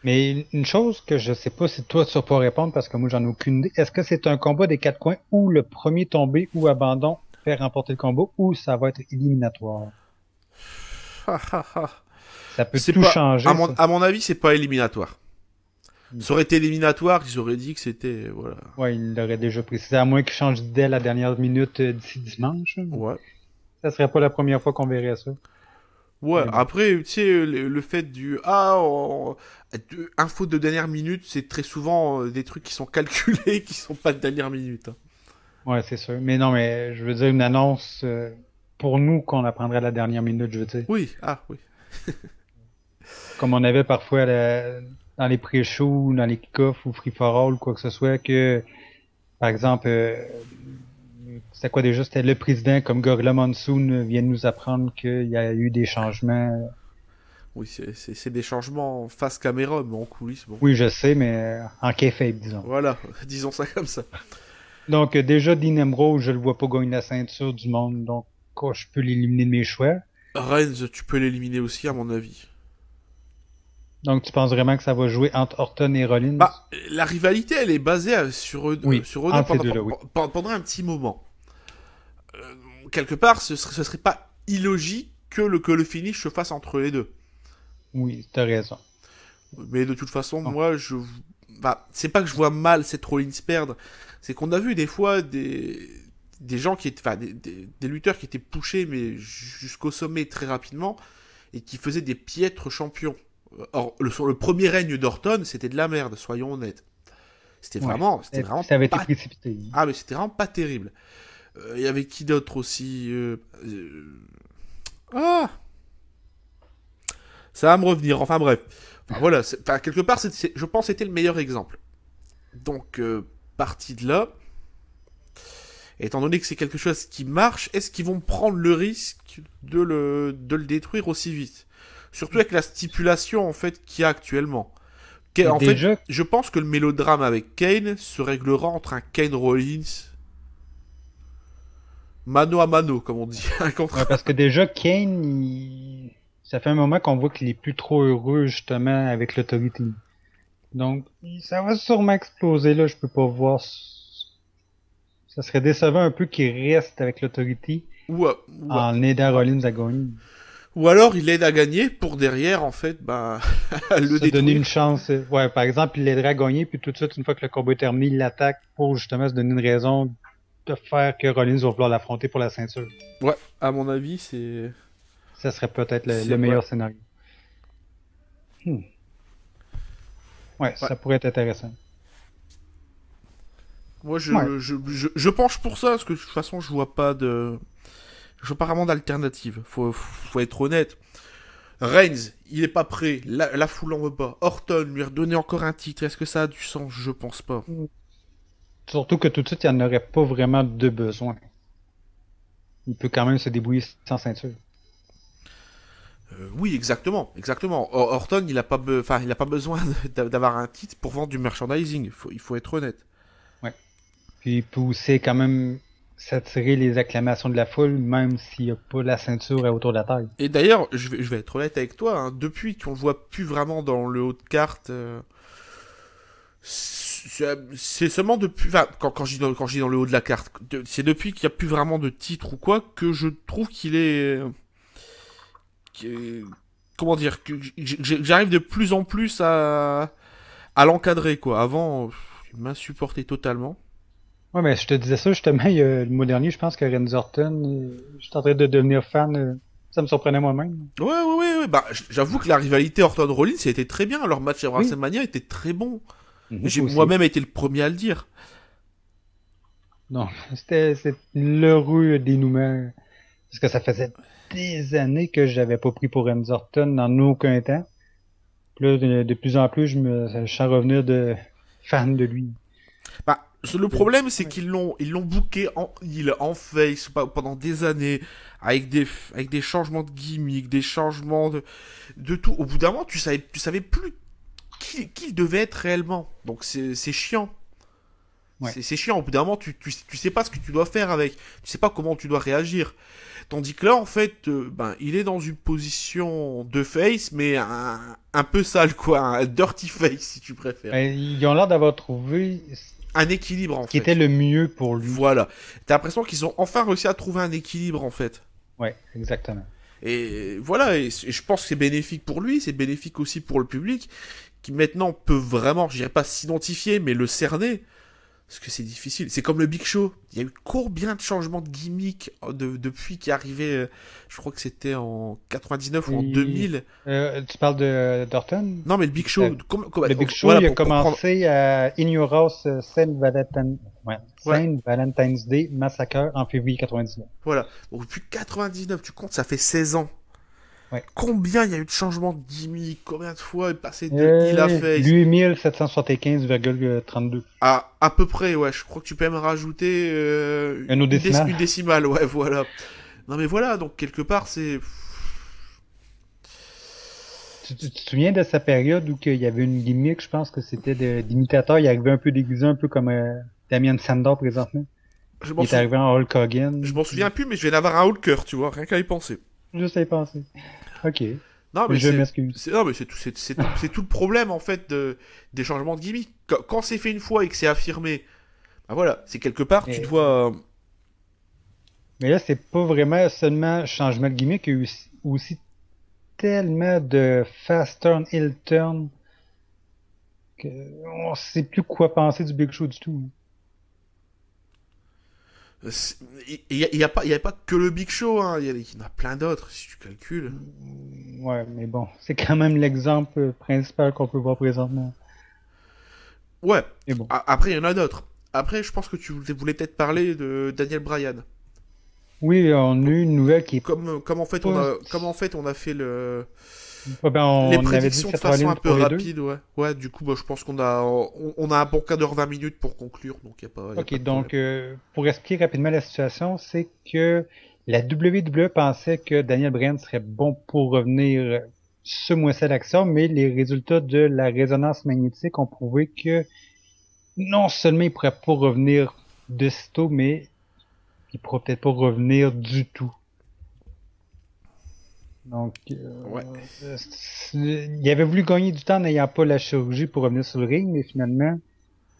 [SPEAKER 1] Mais une chose que je sais pas si toi tu vas pas répondre parce que moi j'en ai aucune idée. Est-ce que c'est un combat des 4 coins où le premier tombé ou abandon fait remporter le combat ou ça va être éliminatoire? Ça peut
[SPEAKER 2] C'est
[SPEAKER 1] tout
[SPEAKER 2] pas,
[SPEAKER 1] changer. Ça.
[SPEAKER 2] à mon avis, c'est pas éliminatoire.
[SPEAKER 1] Mm.
[SPEAKER 2] Ça aurait été éliminatoire, ils auraient dit que c'était, voilà.
[SPEAKER 1] Ouais, il l'aurait déjà précisé, à moins qu'il change d'idée à la dernière minute d'ici dimanche.
[SPEAKER 2] Ouais.
[SPEAKER 1] Ça serait pas la première fois qu'on verrait ça.
[SPEAKER 2] Ouais,
[SPEAKER 1] Mais bon.
[SPEAKER 2] après, tu sais, le fait du info de dernière minute, c'est très souvent des trucs qui sont calculés, qui sont pas de dernière minute. Hein.
[SPEAKER 1] Ouais, c'est sûr. Mais non, mais je veux dire une annonce pour nous qu'on apprendrait à la dernière minute, je veux dire.
[SPEAKER 2] Oui, oui.
[SPEAKER 1] Comme on avait parfois dans les pré-shows, dans les kick-offs ou free for all, quoi que ce soit, que, par exemple, c'était quoi déjà? C'était le président comme Gorilla Monsoon vient de nous apprendre qu'il y a eu des changements.
[SPEAKER 2] Oui, c'est des changements face caméra, mais en coulisses, bon.
[SPEAKER 1] Oui, je sais, mais en kayfabe, disons.
[SPEAKER 2] Voilà, disons ça comme ça.
[SPEAKER 1] Donc, déjà, Dean Ambrose, je le vois pas gagner la ceinture du monde, donc je peux l'éliminer de mes choix.
[SPEAKER 2] Reigns, tu peux l'éliminer aussi, à mon avis.
[SPEAKER 1] Donc, tu penses vraiment que ça va jouer entre Orton et Rollins?
[SPEAKER 2] Bah, la rivalité, elle est basée sur eux,
[SPEAKER 1] Oui,
[SPEAKER 2] sur eux deux
[SPEAKER 1] entre ces deux-là, oui.
[SPEAKER 2] pendant un petit moment. Quelque part, ce serait pas illogique que le finish se fasse entre les deux.
[SPEAKER 1] Oui, t'as raison.
[SPEAKER 2] Mais de toute façon,
[SPEAKER 1] Bon.
[SPEAKER 2] moi, bah, c'est pas que je vois mal cette Rollins perdre, c'est qu'on a vu des fois des gens qui étaient, enfin, des lutteurs qui étaient poussés, mais jusqu'au sommet très rapidement, et qui faisaient des piètres champions. Or, sur le premier règne d'Orton, c'était de la merde, soyons honnêtes. C'était
[SPEAKER 1] Ouais.
[SPEAKER 2] vraiment
[SPEAKER 1] Ça avait été
[SPEAKER 2] pas...
[SPEAKER 1] précipité.
[SPEAKER 2] Ah, mais c'était vraiment pas terrible. Il y avait qui d'autre aussi Ah, ça va me revenir. Enfin bref. Enfin, voilà, enfin, quelque part, je pense que c'était le meilleur exemple. Donc, parti de là, étant donné que c'est quelque chose qui marche, est-ce qu'ils vont prendre le risque de le détruire aussi vite? Surtout avec la stipulation en fait qu'il y a actuellement. En fait,
[SPEAKER 1] Déjà,
[SPEAKER 2] je pense que le mélodrame avec Kane se réglera entre un Kane Rollins mano à mano, comme on dit.
[SPEAKER 1] ouais, parce que déjà, Kane, ça fait un moment qu'on voit qu'il est plus trop heureux, justement, avec l'autorité. Donc, ça va sûrement exploser, là, je peux pas voir. Ça serait décevant un peu qu'il reste avec l'autorité
[SPEAKER 2] ou,
[SPEAKER 1] en aidant Rollins à gagner.
[SPEAKER 2] ou alors il aide à gagner pour derrière, en fait, bah, le
[SPEAKER 1] Se donner une
[SPEAKER 2] détruire.
[SPEAKER 1] chance. Ouais, par exemple, il l'aiderait à gagner, puis tout de suite, une fois que le combat est terminé, il l'attaque pour justement se donner une raison de faire que Rollins va vouloir l'affronter pour la ceinture.
[SPEAKER 2] Ouais, à mon avis, c'est.
[SPEAKER 1] Ça serait peut-être
[SPEAKER 2] C'est
[SPEAKER 1] le meilleur
[SPEAKER 2] ouais.
[SPEAKER 1] scénario. Hmm. Ouais,
[SPEAKER 2] Ouais.
[SPEAKER 1] ça pourrait être intéressant.
[SPEAKER 2] Moi,
[SPEAKER 1] Ouais.
[SPEAKER 2] je penche pour ça, parce que de toute façon, je vois pas de. Je vois pas vraiment d'alternative. Faut être honnête. Reigns, il est pas prêt. La foule en veut pas. Orton, lui redonner encore un titre. Est-ce que ça a du sens? Je pense pas.
[SPEAKER 1] Surtout que tout de suite, il n'y en aurait pas vraiment de besoin. Il peut quand même se débrouiller sans ceinture.
[SPEAKER 2] Oui, exactement, exactement. Orton, enfin, il a pas besoin d'avoir un titre pour vendre du merchandising. Il faut être honnête.
[SPEAKER 1] Ouais. Puis il peut aussi quand même s'attirer les acclamations de la foule, même s'il n'y a pas la ceinture autour de la taille.
[SPEAKER 2] Et d'ailleurs, je vais être honnête avec toi. Hein, depuis qu'on le voit plus vraiment dans le haut de carte, c'est seulement depuis, enfin, quand je dis dans le haut de la carte, c'est depuis qu'il n'y a plus vraiment de titre ou quoi que je trouve qu'il est, comment dire, que j'arrive de plus en plus à l'encadrer quoi. Avant, il m'insupportait totalement.
[SPEAKER 1] Ouais, mais je te disais ça justement le mois dernier, je pense que Randy Orton, je suis en train de devenir fan. Ça me surprenait moi-même.
[SPEAKER 2] Ouais. Bah, j'avoue que la rivalité Orton-Rollins, ça a été très bien. Leur match à
[SPEAKER 1] Oui.
[SPEAKER 2] WrestleMania était très bon.
[SPEAKER 1] Mhm,
[SPEAKER 2] J'ai
[SPEAKER 1] aussi.
[SPEAKER 2] moi-même été le premier à le dire.
[SPEAKER 1] Non, c'est l'heureux dénouement. Parce que ça faisait des années que j'avais pas pris pour Randy Orton en aucun temps. Puis là, de plus en plus, je sens revenir de fan de lui.
[SPEAKER 2] Bah, le problème, c'est
[SPEAKER 1] Ouais.
[SPEAKER 2] ils l'ont booké en face pendant des années, avec des changements de gimmick, des changements de tout. Au bout d'un moment, tu savais plus qui il devait être réellement. Donc c'est chiant.
[SPEAKER 1] Ouais.
[SPEAKER 2] C'est chiant. Au bout d'un moment, tu sais pas ce que tu dois faire avec. Tu sais pas comment tu dois réagir. Tandis que là, en fait, ben, il est dans une position de face, mais un peu sale, quoi. Un dirty face, si tu préfères.
[SPEAKER 1] Ben, ils ont l'air d'avoir trouvé
[SPEAKER 2] Un équilibre, en
[SPEAKER 1] ce qui était
[SPEAKER 2] fait.
[SPEAKER 1] le mieux pour lui.
[SPEAKER 2] Voilà. T'as l'impression qu'ils ont enfin réussi à trouver un équilibre, en fait.
[SPEAKER 1] Ouais, exactement.
[SPEAKER 2] Et voilà, et je pense que c'est bénéfique pour lui, c'est bénéfique aussi pour le public, qui maintenant peut vraiment, je dirais pas s'identifier, mais le cerner. Parce que c'est difficile. C'est comme le Big Show. Il y a eu combien de changements de gimmick depuis qu'il est arrivé, je crois que c'était en 99 ou en 2000.
[SPEAKER 1] Tu parles de d'Orton?
[SPEAKER 2] Non, mais le Big Show,
[SPEAKER 1] Le Big Show,
[SPEAKER 2] voilà,
[SPEAKER 1] il a
[SPEAKER 2] pour prendre...
[SPEAKER 1] commencé à In Your House
[SPEAKER 2] Ouais.
[SPEAKER 1] Saint Valentine's Day Massacre en février 99.
[SPEAKER 2] Voilà. Donc, depuis 99, tu comptes, ça fait 16 ans.
[SPEAKER 1] Ouais.
[SPEAKER 2] Combien il y a eu de changements de gimmick? Combien de fois est passé de heel à face?
[SPEAKER 1] 8775,32.
[SPEAKER 2] À peu près, ouais. Je crois que tu peux même rajouter
[SPEAKER 1] Un autre décimal.
[SPEAKER 2] une décimale, ouais, voilà. Non mais voilà, donc quelque part c'est...
[SPEAKER 1] Tu te souviens de sa période où il y avait une gimmick, je pense que c'était d'imitateur, il arrivait un peu déguisé, un peu comme Damien Sandow présentement.
[SPEAKER 2] Je
[SPEAKER 1] Il
[SPEAKER 2] m'en
[SPEAKER 1] est
[SPEAKER 2] sou...
[SPEAKER 1] arrivé en Hulk
[SPEAKER 2] je
[SPEAKER 1] Hogan,
[SPEAKER 2] m'en souviens
[SPEAKER 1] puis
[SPEAKER 2] plus, mais je vais en avoir un haut le cœur, tu vois, rien qu'à y penser.
[SPEAKER 1] juste à y penser. Ok,
[SPEAKER 2] Non mais
[SPEAKER 1] je m'excuse.
[SPEAKER 2] non mais c'est tout le problème en fait des changements de gimmick. Quand c'est fait une fois et que c'est affirmé, bah voilà, c'est quelque part tu
[SPEAKER 1] Mais,
[SPEAKER 2] dois...
[SPEAKER 1] mais là, c'est pas vraiment seulement changement de gimmick, il y a eu aussi tellement de fast turn, heel turn, que on sait plus quoi penser du Big Show du tout.
[SPEAKER 2] Il y a pas que le Big Show, hein. Il y en a plein d'autres si tu calcules.
[SPEAKER 1] Ouais, mais bon, c'est quand même l'exemple principal qu'on peut voir présentement.
[SPEAKER 2] Ouais,
[SPEAKER 1] Mais bon.
[SPEAKER 2] après il y en a d'autres. Après je pense que tu voulais peut-être parler de Daniel Bryan.
[SPEAKER 1] Oui, on a eu une nouvelle qui est pas...
[SPEAKER 2] Comme en fait on a fait
[SPEAKER 1] Ben,
[SPEAKER 2] les
[SPEAKER 1] on avait dit
[SPEAKER 2] prédictions de
[SPEAKER 1] cette fois
[SPEAKER 2] façon un peu
[SPEAKER 1] pour les deux.
[SPEAKER 2] rapide, ouais. Ouais, du coup, bah, je pense on a un bon quart d'heure 20 minutes pour conclure, donc y a
[SPEAKER 1] Ok,
[SPEAKER 2] pas de problème.
[SPEAKER 1] donc pour expliquer rapidement la situation, c'est que la WWE pensait que Daniel Bryan serait bon pour revenir ce mois-ci à l'action, mais les résultats de la résonance magnétique ont prouvé que non seulement il pourrait pas revenir de sitôt, mais il pourrait peut-être pas revenir du tout. Donc,
[SPEAKER 2] Ouais.
[SPEAKER 1] il avait voulu gagner du temps n'ayant pas la chirurgie pour revenir sur le ring, mais finalement,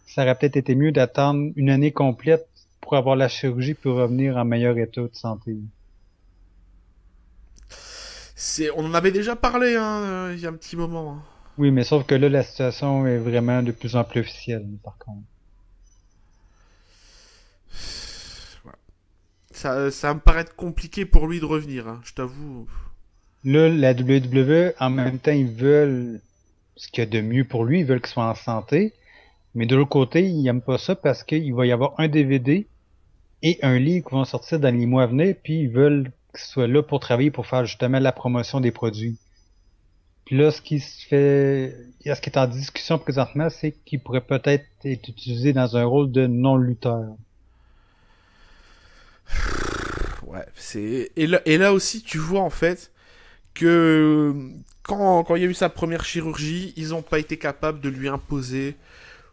[SPEAKER 1] ça aurait peut-être été mieux d'attendre une année complète pour avoir la chirurgie pour revenir en meilleur état de santé.
[SPEAKER 2] On en avait déjà parlé, hein, il y a un petit moment, hein.
[SPEAKER 1] Oui, mais sauf que là, la situation est vraiment de plus en plus officielle, par contre.
[SPEAKER 2] Ouais. Ça me paraît être compliqué pour lui de revenir, hein, je t'avoue.
[SPEAKER 1] Là, la WWE, en même temps, ils veulent ce qu'il y a de mieux pour lui, ils veulent qu'il soit en santé, mais de l'autre côté, ils n'aiment pas ça parce qu'il va y avoir un DVD et un livre qui vont sortir dans les mois à venir, puis ils veulent qu'il soit là pour travailler, pour faire justement la promotion des produits. Puis là, ce qui est en discussion présentement, c'est qu'il pourrait peut-être être utilisé dans un rôle de non-lutteur.
[SPEAKER 2] Ouais, et là aussi, tu vois, en fait, que quand il y a eu sa première chirurgie, ils n'ont pas été capables de lui imposer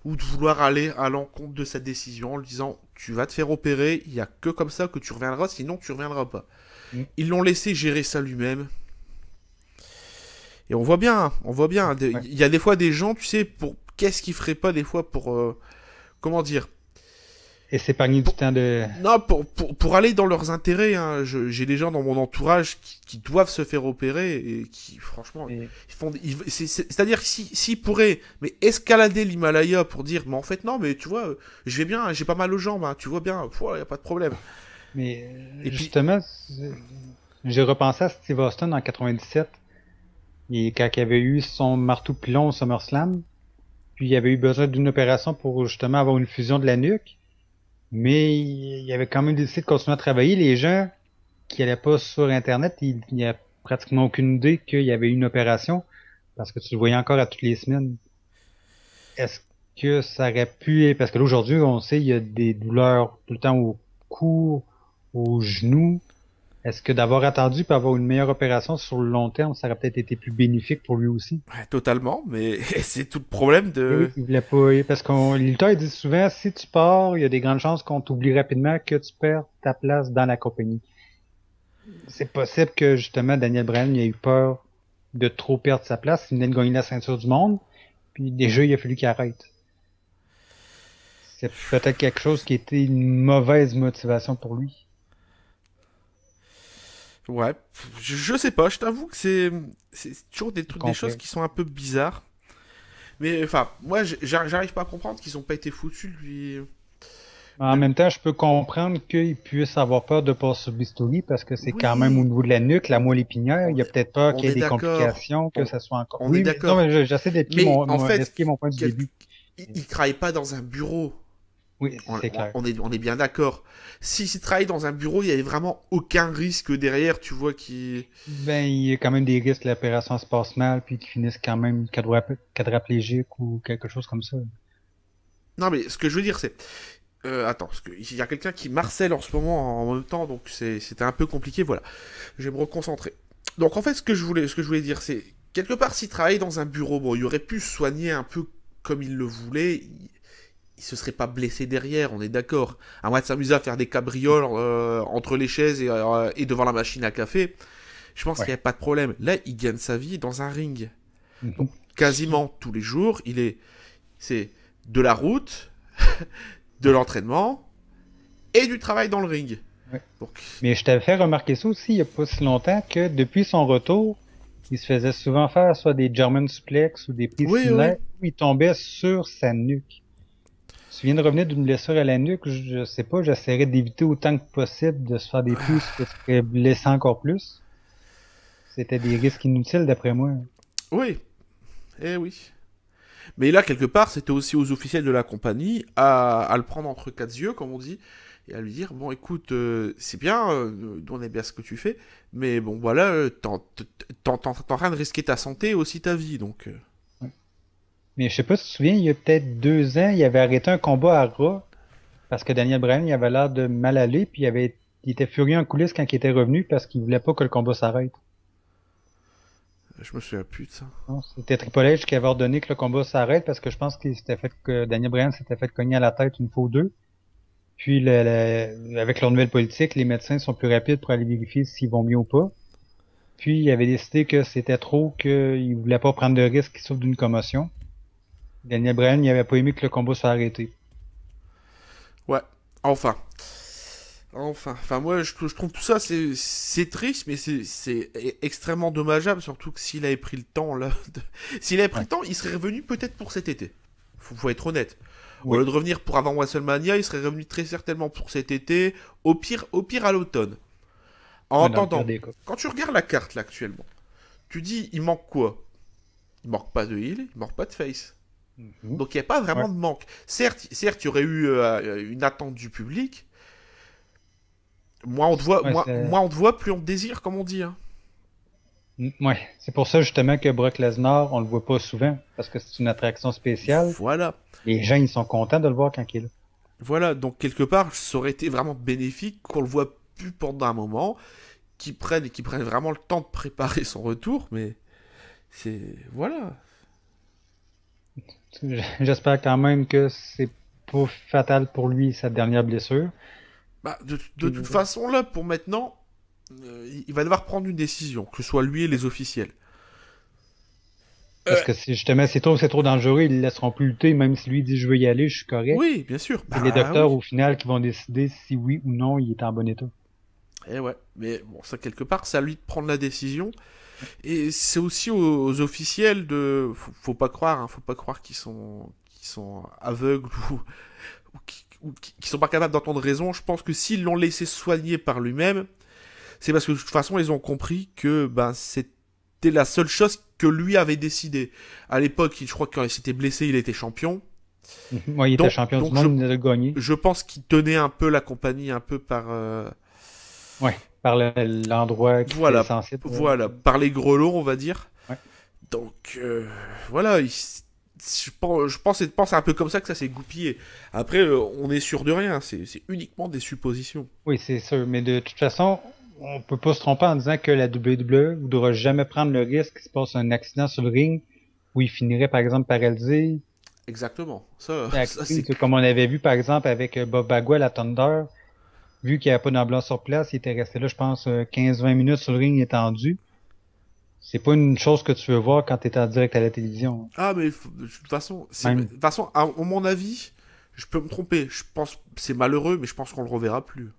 [SPEAKER 2] ou de vouloir aller à l'encontre de sa décision en lui disant tu vas te faire opérer, il y a que comme ça que tu reviendras, sinon tu reviendras pas.
[SPEAKER 1] Mm.
[SPEAKER 2] Ils l'ont laissé gérer ça lui-même. Et on voit bien,
[SPEAKER 1] Ouais.
[SPEAKER 2] il y a des fois des gens, tu sais, pour qu'est-ce qu'ils feraient pas des fois pour comment dire,
[SPEAKER 1] Et s'épargner du
[SPEAKER 2] pour,
[SPEAKER 1] temps de...
[SPEAKER 2] non, pour aller dans leurs intérêts, hein. J'ai des gens dans mon entourage qui doivent se faire opérer et qui, franchement,
[SPEAKER 1] Et,
[SPEAKER 2] c'est-à-dire que s'ils pourraient, mais escalader l'Himalaya pour dire, mais en fait, non, mais tu vois, je vais bien, j'ai pas mal aux jambes, hein, tu vois bien, y a pas de problème.
[SPEAKER 1] mais
[SPEAKER 2] Et puis,
[SPEAKER 1] justement, j'ai repensé à Steve Austin en 97, et quand il avait eu son marteau pilon au SummerSlam, puis il avait eu besoin d'une opération pour justement avoir une fusion de la nuque, mais il avait quand même décidé de continuer à travailler. Les gens qui allaient pas sur Internet, il n'y a pratiquement aucune idée qu'il y avait eu une opération, parce que tu le voyais encore à toutes les semaines. Est-ce que ça aurait pu... Parce que là, aujourd'hui, on sait, il y a des douleurs tout le temps au cou, aux genoux. Est-ce que d'avoir attendu pour avoir une meilleure opération sur le long terme, ça aurait peut-être été plus bénéfique pour lui aussi?
[SPEAKER 2] ouais, totalement, mais c'est tout le problème
[SPEAKER 1] Et oui,
[SPEAKER 2] de,
[SPEAKER 1] il voulait pas... Parce qu'on les lutteurs, ils disent souvent, si tu pars, il y a des grandes chances qu'on t'oublie rapidement, que tu perds ta place dans la compagnie. C'est possible que, justement, Daniel Bryan ait eu peur de trop perdre sa place. Il venait de gagner la ceinture du monde, puis déjà, il a fallu qu'il arrête. C'est peut-être quelque chose qui était une mauvaise motivation pour lui.
[SPEAKER 2] ouais, je sais pas, je t'avoue que c'est toujours des trucs, des choses
[SPEAKER 1] Complet.
[SPEAKER 2] qui sont un peu bizarres. Mais enfin, moi, j'arrive pas à comprendre qu'ils ont pas été foutus
[SPEAKER 1] En
[SPEAKER 2] de...
[SPEAKER 1] même temps, je peux comprendre qu'il puisse avoir peur de passer sur bistouri parce que c'est quand même au
[SPEAKER 2] Oui,
[SPEAKER 1] niveau de la nuque, la moelle épinière. Il
[SPEAKER 2] on
[SPEAKER 1] y a
[SPEAKER 2] est,
[SPEAKER 1] peut-être peur
[SPEAKER 2] on
[SPEAKER 1] qu'il y ait
[SPEAKER 2] est
[SPEAKER 1] des
[SPEAKER 2] d'accord,
[SPEAKER 1] complications, que
[SPEAKER 2] on,
[SPEAKER 1] ça soit encore.
[SPEAKER 2] on est
[SPEAKER 1] Oui, mais non,
[SPEAKER 2] d'accord.
[SPEAKER 1] mais j'essaie
[SPEAKER 2] Mais en fait,
[SPEAKER 1] d'expliquer mon point du
[SPEAKER 2] quel-
[SPEAKER 1] début.
[SPEAKER 2] il travaille pas dans un bureau.
[SPEAKER 1] Oui, c'est clair.
[SPEAKER 2] On est bien d'accord. S'il travaille dans un bureau, il y avait vraiment aucun risque derrière, tu vois, qui...
[SPEAKER 1] Ben, il y a quand même des risques que l'opération se passe mal, puis qu'ils finissent quand même quadraplégiques ou quelque chose comme ça.
[SPEAKER 2] Non, mais ce que je veux dire, c'est... attends, parce qu'il y a quelqu'un qui marcelle en ce moment en même temps, donc c'était un peu compliqué, voilà. Je vais me reconcentrer. Donc en fait, ce que je voulais dire, c'est... Quelque part, s'il travaillait dans un bureau, bon, il aurait pu se soigner un peu comme il le voulait, il se serait pas blessé derrière, on est d'accord. À moins de s'amuser à faire des cabrioles entre les chaises et devant la machine à café, je pense qu'il
[SPEAKER 1] Ouais.
[SPEAKER 2] n'y a pas de problème. Là, il gagne sa vie dans un ring.
[SPEAKER 1] Mhm.
[SPEAKER 2] Donc, quasiment tous les jours, c'est de la route, de l'entraînement et du travail dans le ring.
[SPEAKER 1] Ouais.
[SPEAKER 2] Donc,
[SPEAKER 1] Mais je t'avais fait remarquer ça aussi il y a pas si longtemps que depuis son retour, il se faisait souvent faire soit des German suplex ou des prises
[SPEAKER 2] oui, oui.
[SPEAKER 1] similaires où il tombait sur sa nuque. Tu viens de revenir d'une blessure à la nuque, je sais pas, j'essaierais d'éviter autant que possible de se faire des prises qui seraient blessant encore plus. C'était des risques inutiles d'après moi.
[SPEAKER 2] Oui, eh oui. Mais là, quelque part, c'était aussi aux officiels de la compagnie à le prendre entre quatre yeux, comme on dit, et à lui dire, bon, écoute, c'est bien, on aime bien ce que tu fais, mais bon, voilà, t'es en train de risquer ta santé et aussi ta vie, donc...
[SPEAKER 1] Ouais. Mais je sais pas si tu te souviens, il y a peut-être 2 ans, il avait arrêté un combat à Raw parce que Daniel Bryan il avait l'air de mal aller, puis il était furieux en coulisses quand il était revenu parce qu'il voulait pas que le combat s'arrête.
[SPEAKER 2] Je me souviens plus de ça.
[SPEAKER 1] Non, c'était Triple H qui avait ordonné que le combat s'arrête parce que je pense que Daniel Bryan s'était fait cogner à la tête une fois ou deux. Puis avec leur nouvelle politique, les médecins sont plus rapides pour aller vérifier s'ils vont mieux ou pas. Puis il avait décidé que c'était trop, qu'il voulait pas prendre de risque qu'il souffre d'une commotion. Daniel Bryan, il avait pas aimé que le combat soit arrêté.
[SPEAKER 2] Ouais, enfin. Enfin, moi, je trouve tout ça, c'est triste, mais c'est extrêmement dommageable, surtout que s'il avait pris le temps, là, s'il avait pris
[SPEAKER 1] Ouais.
[SPEAKER 2] le temps, il serait revenu peut-être pour cet été. Faut être honnête. Au
[SPEAKER 1] Oui.
[SPEAKER 2] lieu de revenir pour avant WrestleMania, il serait revenu très certainement pour cet été, au pire à l'automne. En
[SPEAKER 1] Ouais, dans le pire
[SPEAKER 2] attendant,
[SPEAKER 1] des cas.
[SPEAKER 2] quand tu regardes la carte là actuellement, tu dis il manque quoi? Il manque pas de heel, il manque pas de face.
[SPEAKER 1] Mhm.
[SPEAKER 2] Donc il n'y a pas
[SPEAKER 1] Ouais.
[SPEAKER 2] vraiment de manque. Certes, il y aurait eu une attente du public.
[SPEAKER 1] Ouais,
[SPEAKER 2] Moins on te voit, plus on te désire, comme on dit. Hein.
[SPEAKER 1] ouais. C'est pour ça justement que Brock Lesnar, on le voit pas souvent parce que c'est une attraction spéciale.
[SPEAKER 2] Voilà.
[SPEAKER 1] Les gens, ils sont contents de le voir quand il est là.
[SPEAKER 2] Voilà, donc quelque part, ça aurait été vraiment bénéfique qu'on le voit plus pendant un moment, qu'il prenne vraiment le temps de préparer son retour, mais c'est... Voilà.
[SPEAKER 1] J'espère quand même que c'est pas fatal pour lui, sa dernière blessure.
[SPEAKER 2] Bah, de toute
[SPEAKER 1] Puis,
[SPEAKER 2] façon, là, pour maintenant, il va devoir prendre une décision, que ce soit lui et les officiels.
[SPEAKER 1] parce que si justement c'est trop dangereux, ils le laisseront plus lutter, même si lui dit je veux y aller, je suis correct.
[SPEAKER 2] Oui, bien sûr.
[SPEAKER 1] C'est les
[SPEAKER 2] Bah
[SPEAKER 1] docteurs
[SPEAKER 2] oui.
[SPEAKER 1] au final qui vont décider si oui ou non il est en bon état.
[SPEAKER 2] Et ouais, mais bon, ça quelque part, c'est à lui de prendre la décision. Et c'est aussi aux officiels de... Faut pas croire qu'ils sont aveugles qui sont pas capables d'entendre raison. Je pense que s'ils l'ont laissé soigner par lui-même, c'est parce que de toute façon, ils ont compris que ben, c'était la seule chose que lui avait décidé. À l'époque, je crois que quand il s'était blessé, il était champion.
[SPEAKER 1] Moi, il était champion du
[SPEAKER 2] Donc
[SPEAKER 1] monde, il a gagné.
[SPEAKER 2] je pense qu'il tenait un peu la compagnie un peu par...
[SPEAKER 1] Ouais, par l'endroit qui était
[SPEAKER 2] voilà,
[SPEAKER 1] sensible.
[SPEAKER 2] voilà, par les grelots, on va dire.
[SPEAKER 1] Ouais.
[SPEAKER 2] Donc, voilà, je pense c'est un peu comme ça que ça s'est goupillé. Après, on est sûr de rien, c'est uniquement des suppositions.
[SPEAKER 1] Oui, c'est sûr. Mais de toute façon, on peut pas se tromper en disant que la WWE ne devra jamais prendre le risque qu'il se passe un accident sur le ring où il finirait par exemple paralysé.
[SPEAKER 2] Exactement. Ça,
[SPEAKER 1] C'est comme on avait vu par exemple avec Bob Bagwell à Thunder. Vu qu'il n'y avait pas d'ambulance sur place, il était resté là, je pense, 15-20 minutes sur le ring étendu. C'est pas une chose que tu veux voir quand tu es en direct à la télévision.
[SPEAKER 2] Ah, mais de toute façon, de
[SPEAKER 1] Même.
[SPEAKER 2] toute façon, à mon avis, je peux me tromper. Je pense c'est malheureux, mais je pense qu'on le reverra plus.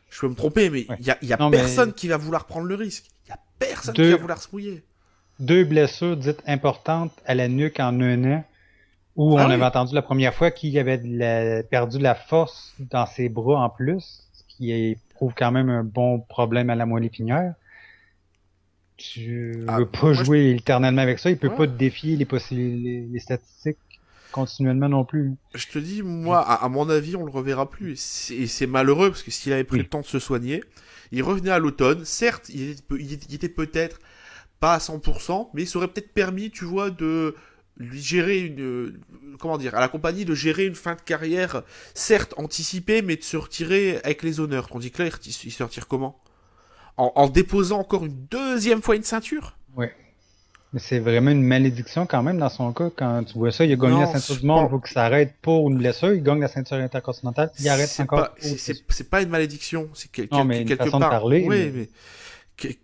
[SPEAKER 2] Je peux me tromper, mais
[SPEAKER 1] Ouais.
[SPEAKER 2] il y a
[SPEAKER 1] Non,
[SPEAKER 2] personne
[SPEAKER 1] mais
[SPEAKER 2] qui va vouloir prendre le risque. Il y a personne qui va
[SPEAKER 1] deux,
[SPEAKER 2] vouloir se mouiller.
[SPEAKER 1] deux blessures dites importantes à la nuque en un an, où
[SPEAKER 2] Ah
[SPEAKER 1] on avait
[SPEAKER 2] oui.
[SPEAKER 1] entendu la première fois qu'il avait perdu la force dans ses bras en plus, ce prouve quand même un bon problème à la moelle épinière. Tu
[SPEAKER 2] Ah,
[SPEAKER 1] veux pas
[SPEAKER 2] moi,
[SPEAKER 1] jouer éternellement avec ça, il peut pas
[SPEAKER 2] ouais.
[SPEAKER 1] te défier les statistiques continuellement non plus.
[SPEAKER 2] Je te dis, moi, à mon avis, on le reverra plus. Et c'est malheureux, parce que s'il avait pris le temps de se soigner, il revenait à l'automne. Certes, il était peut-être pas à 100%, mais ça aurait peut-être permis, tu vois, de lui gérer comment dire, à la compagnie de gérer une fin de carrière, certes anticipée, mais de se retirer avec les honneurs. Tandis que là, il se retire comment? En déposant encore une deuxième fois une ceinture?
[SPEAKER 1] Ouais. Mais c'est vraiment une malédiction quand même dans son cas. Quand tu vois ça, il a gagné la
[SPEAKER 2] Non,
[SPEAKER 1] ceinture
[SPEAKER 2] je
[SPEAKER 1] du monde, il
[SPEAKER 2] pense-
[SPEAKER 1] faut qu'il s'arrête pour une blessure, il gagne la ceinture intercontinentale, il arrête
[SPEAKER 2] c'est
[SPEAKER 1] encore
[SPEAKER 2] pas,
[SPEAKER 1] pour...
[SPEAKER 2] c'est pas une malédiction, c'est
[SPEAKER 1] Non, mais une
[SPEAKER 2] quelque
[SPEAKER 1] façon de
[SPEAKER 2] part.
[SPEAKER 1] parler,
[SPEAKER 2] Oui, mais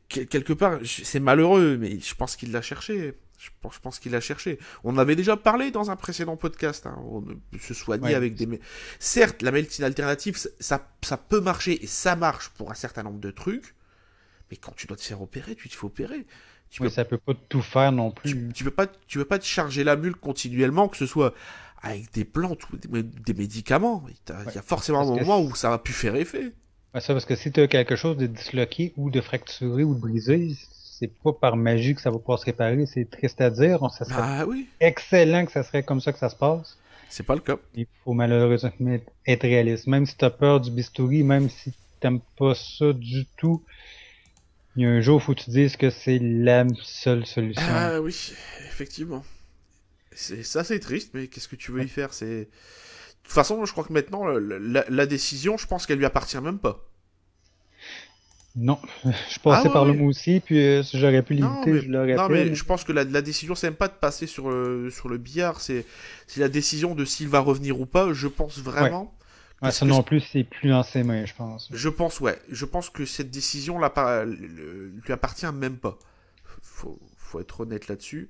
[SPEAKER 2] quelque part, c'est malheureux, mais je pense qu'il l'a cherché. Je pense qu'il l'a cherché. On avait déjà parlé dans un précédent podcast. Hein, on se soigner
[SPEAKER 1] Ouais.
[SPEAKER 2] avec des... Certes, la médecine alternative, ça peut marcher, et ça marche pour un certain nombre de trucs, mais quand tu dois te faire opérer, tu te fais opérer. Tu
[SPEAKER 1] Oui,
[SPEAKER 2] peux,
[SPEAKER 1] ça peut pas tout faire non plus.
[SPEAKER 2] tu peux pas te charger la mule continuellement, que ce soit avec des plantes ou des médicaments. Il y a forcément un
[SPEAKER 1] Parce que
[SPEAKER 2] moment où ça va plus faire effet.
[SPEAKER 1] ouais, ça, parce que si tu as quelque chose de disloqué ou de fracturé ou de brisé, c'est pas par magie que ça va pouvoir se réparer, c'est triste à dire. Ça serait
[SPEAKER 2] Ah oui,
[SPEAKER 1] excellent que ça serait comme ça que ça se passe.
[SPEAKER 2] c'est pas le cas.
[SPEAKER 1] Il faut malheureusement être réaliste. Même si tu as peur du bistouri, même si t'aimes pas ça du tout, il y a un jour où faut que tu dises que c'est la seule solution.
[SPEAKER 2] Ah oui, effectivement. Ça c'est triste, mais qu'est-ce que tu veux y faire? De toute façon, je crois que maintenant, la décision, je pense qu'elle lui appartient même pas.
[SPEAKER 1] Non, je suis passé
[SPEAKER 2] ouais,
[SPEAKER 1] par là
[SPEAKER 2] ouais.
[SPEAKER 1] moi aussi, puis si j'aurais pu
[SPEAKER 2] Non,
[SPEAKER 1] l'éviter, je l'aurais
[SPEAKER 2] non,
[SPEAKER 1] fait.
[SPEAKER 2] mais je pense que la décision, c'est même pas de passer sur le billard, c'est la décision de s'il va revenir ou pas. Je pense vraiment.
[SPEAKER 1] Ouais,
[SPEAKER 2] Parce
[SPEAKER 1] ça
[SPEAKER 2] que
[SPEAKER 1] non plus, c'est plus dans ses mains, je pense.
[SPEAKER 2] je pense, ouais. Je pense que cette décision lui appartient même pas. Faut être honnête là-dessus.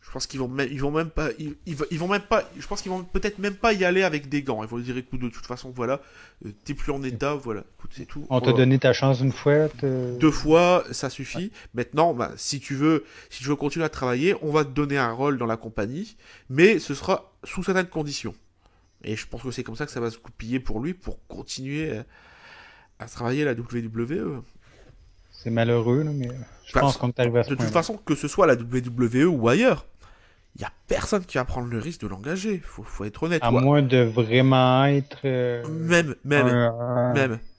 [SPEAKER 2] Je pense ils vont même pas, ils vont même pas, je pense qu'ils vont peut-être même pas y aller avec des gants. Ils vont dire, écoute, de toute façon, voilà, t'es plus en état, voilà, écoute, c'est tout.
[SPEAKER 1] On t'a donné ta chance une fois.
[SPEAKER 2] Deux fois, ça suffit. Maintenant, bah, si tu veux continuer à travailler, on va te donner un rôle dans la compagnie, mais ce sera sous certaines conditions. Et je pense que c'est comme ça que ça va se goupiller pour lui, pour continuer à travailler à la WWE.
[SPEAKER 1] C'est malheureux, là, mais je pense qu'on est arrivé à ce
[SPEAKER 2] De
[SPEAKER 1] point-là.
[SPEAKER 2] toute façon, que ce soit à la WWE ou ailleurs, il y a personne qui va prendre le risque de l'engager. Faut être honnête.
[SPEAKER 1] À moins de vraiment être
[SPEAKER 2] Même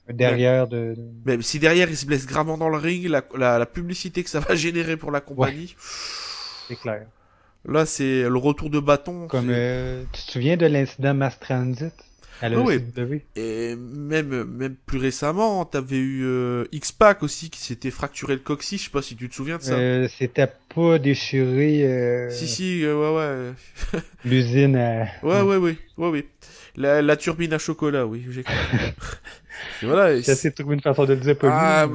[SPEAKER 1] derrière de...
[SPEAKER 2] Même si derrière il se blesse gravement dans le ring, la publicité que ça va générer pour la compagnie,
[SPEAKER 1] C'est clair.
[SPEAKER 2] là c'est le retour de bâton.
[SPEAKER 1] Comme tu te souviens de l'incident Mass Transit à la
[SPEAKER 2] Oui.
[SPEAKER 1] ECW?
[SPEAKER 2] Et même plus récemment, t'avais eu X-Pac aussi qui s'était fracturé le coccyx, je sais pas si tu te souviens de ça.
[SPEAKER 1] C'était pas déchiré
[SPEAKER 2] Si, ouais.
[SPEAKER 1] l'usine à...
[SPEAKER 2] Ouais. La turbine à chocolat, oui, j'ai compris. Voilà.
[SPEAKER 1] J'essaie de trouver une façon de le dire pas
[SPEAKER 2] Ah,
[SPEAKER 1] lui.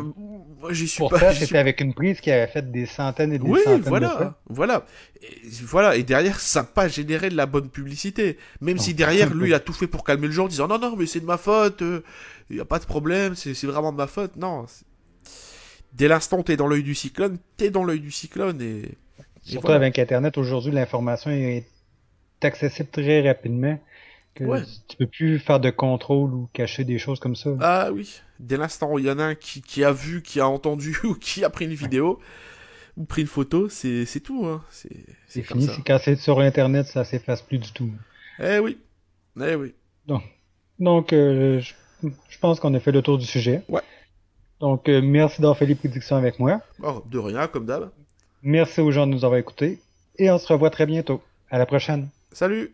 [SPEAKER 2] moi j'y suis
[SPEAKER 1] Pourtant,
[SPEAKER 2] pas.
[SPEAKER 1] c'était avec une prise qui avait fait des centaines et des
[SPEAKER 2] Oui,
[SPEAKER 1] centaines de fois.
[SPEAKER 2] voilà. Et derrière, ça n'a pas généré de la bonne publicité. Même
[SPEAKER 1] Non.
[SPEAKER 2] si derrière, lui, il a tout fait pour calmer le jeu en disant non, mais c'est de ma faute, il n'y a pas de problème, c'est vraiment de ma faute. Non. Dès l'instant où t'es dans l'œil du cyclone, t'es dans l'œil du cyclone et
[SPEAKER 1] Surtout
[SPEAKER 2] voilà.
[SPEAKER 1] avec Internet, aujourd'hui, l'information est accessible très rapidement. Que
[SPEAKER 2] Ouais.
[SPEAKER 1] tu peux plus faire de contrôle ou cacher des choses comme ça.
[SPEAKER 2] Ah oui. Dès l'instant où il y en a un qui a vu, qui a entendu ou qui a pris une vidéo ou pris une photo, c'est tout. Hein. C'est comme
[SPEAKER 1] fini.
[SPEAKER 2] ça.
[SPEAKER 1] Quand c'est sur Internet, ça s'efface plus du tout.
[SPEAKER 2] Eh oui.
[SPEAKER 1] Donc, je pense qu'on a fait le tour du sujet.
[SPEAKER 2] Ouais.
[SPEAKER 1] Donc, merci d'avoir fait les prédictions avec moi.
[SPEAKER 2] Oh, de rien, comme d'hab.
[SPEAKER 1] Merci aux gens de nous avoir écoutés. Et on se revoit très bientôt. À la prochaine.
[SPEAKER 2] Salut!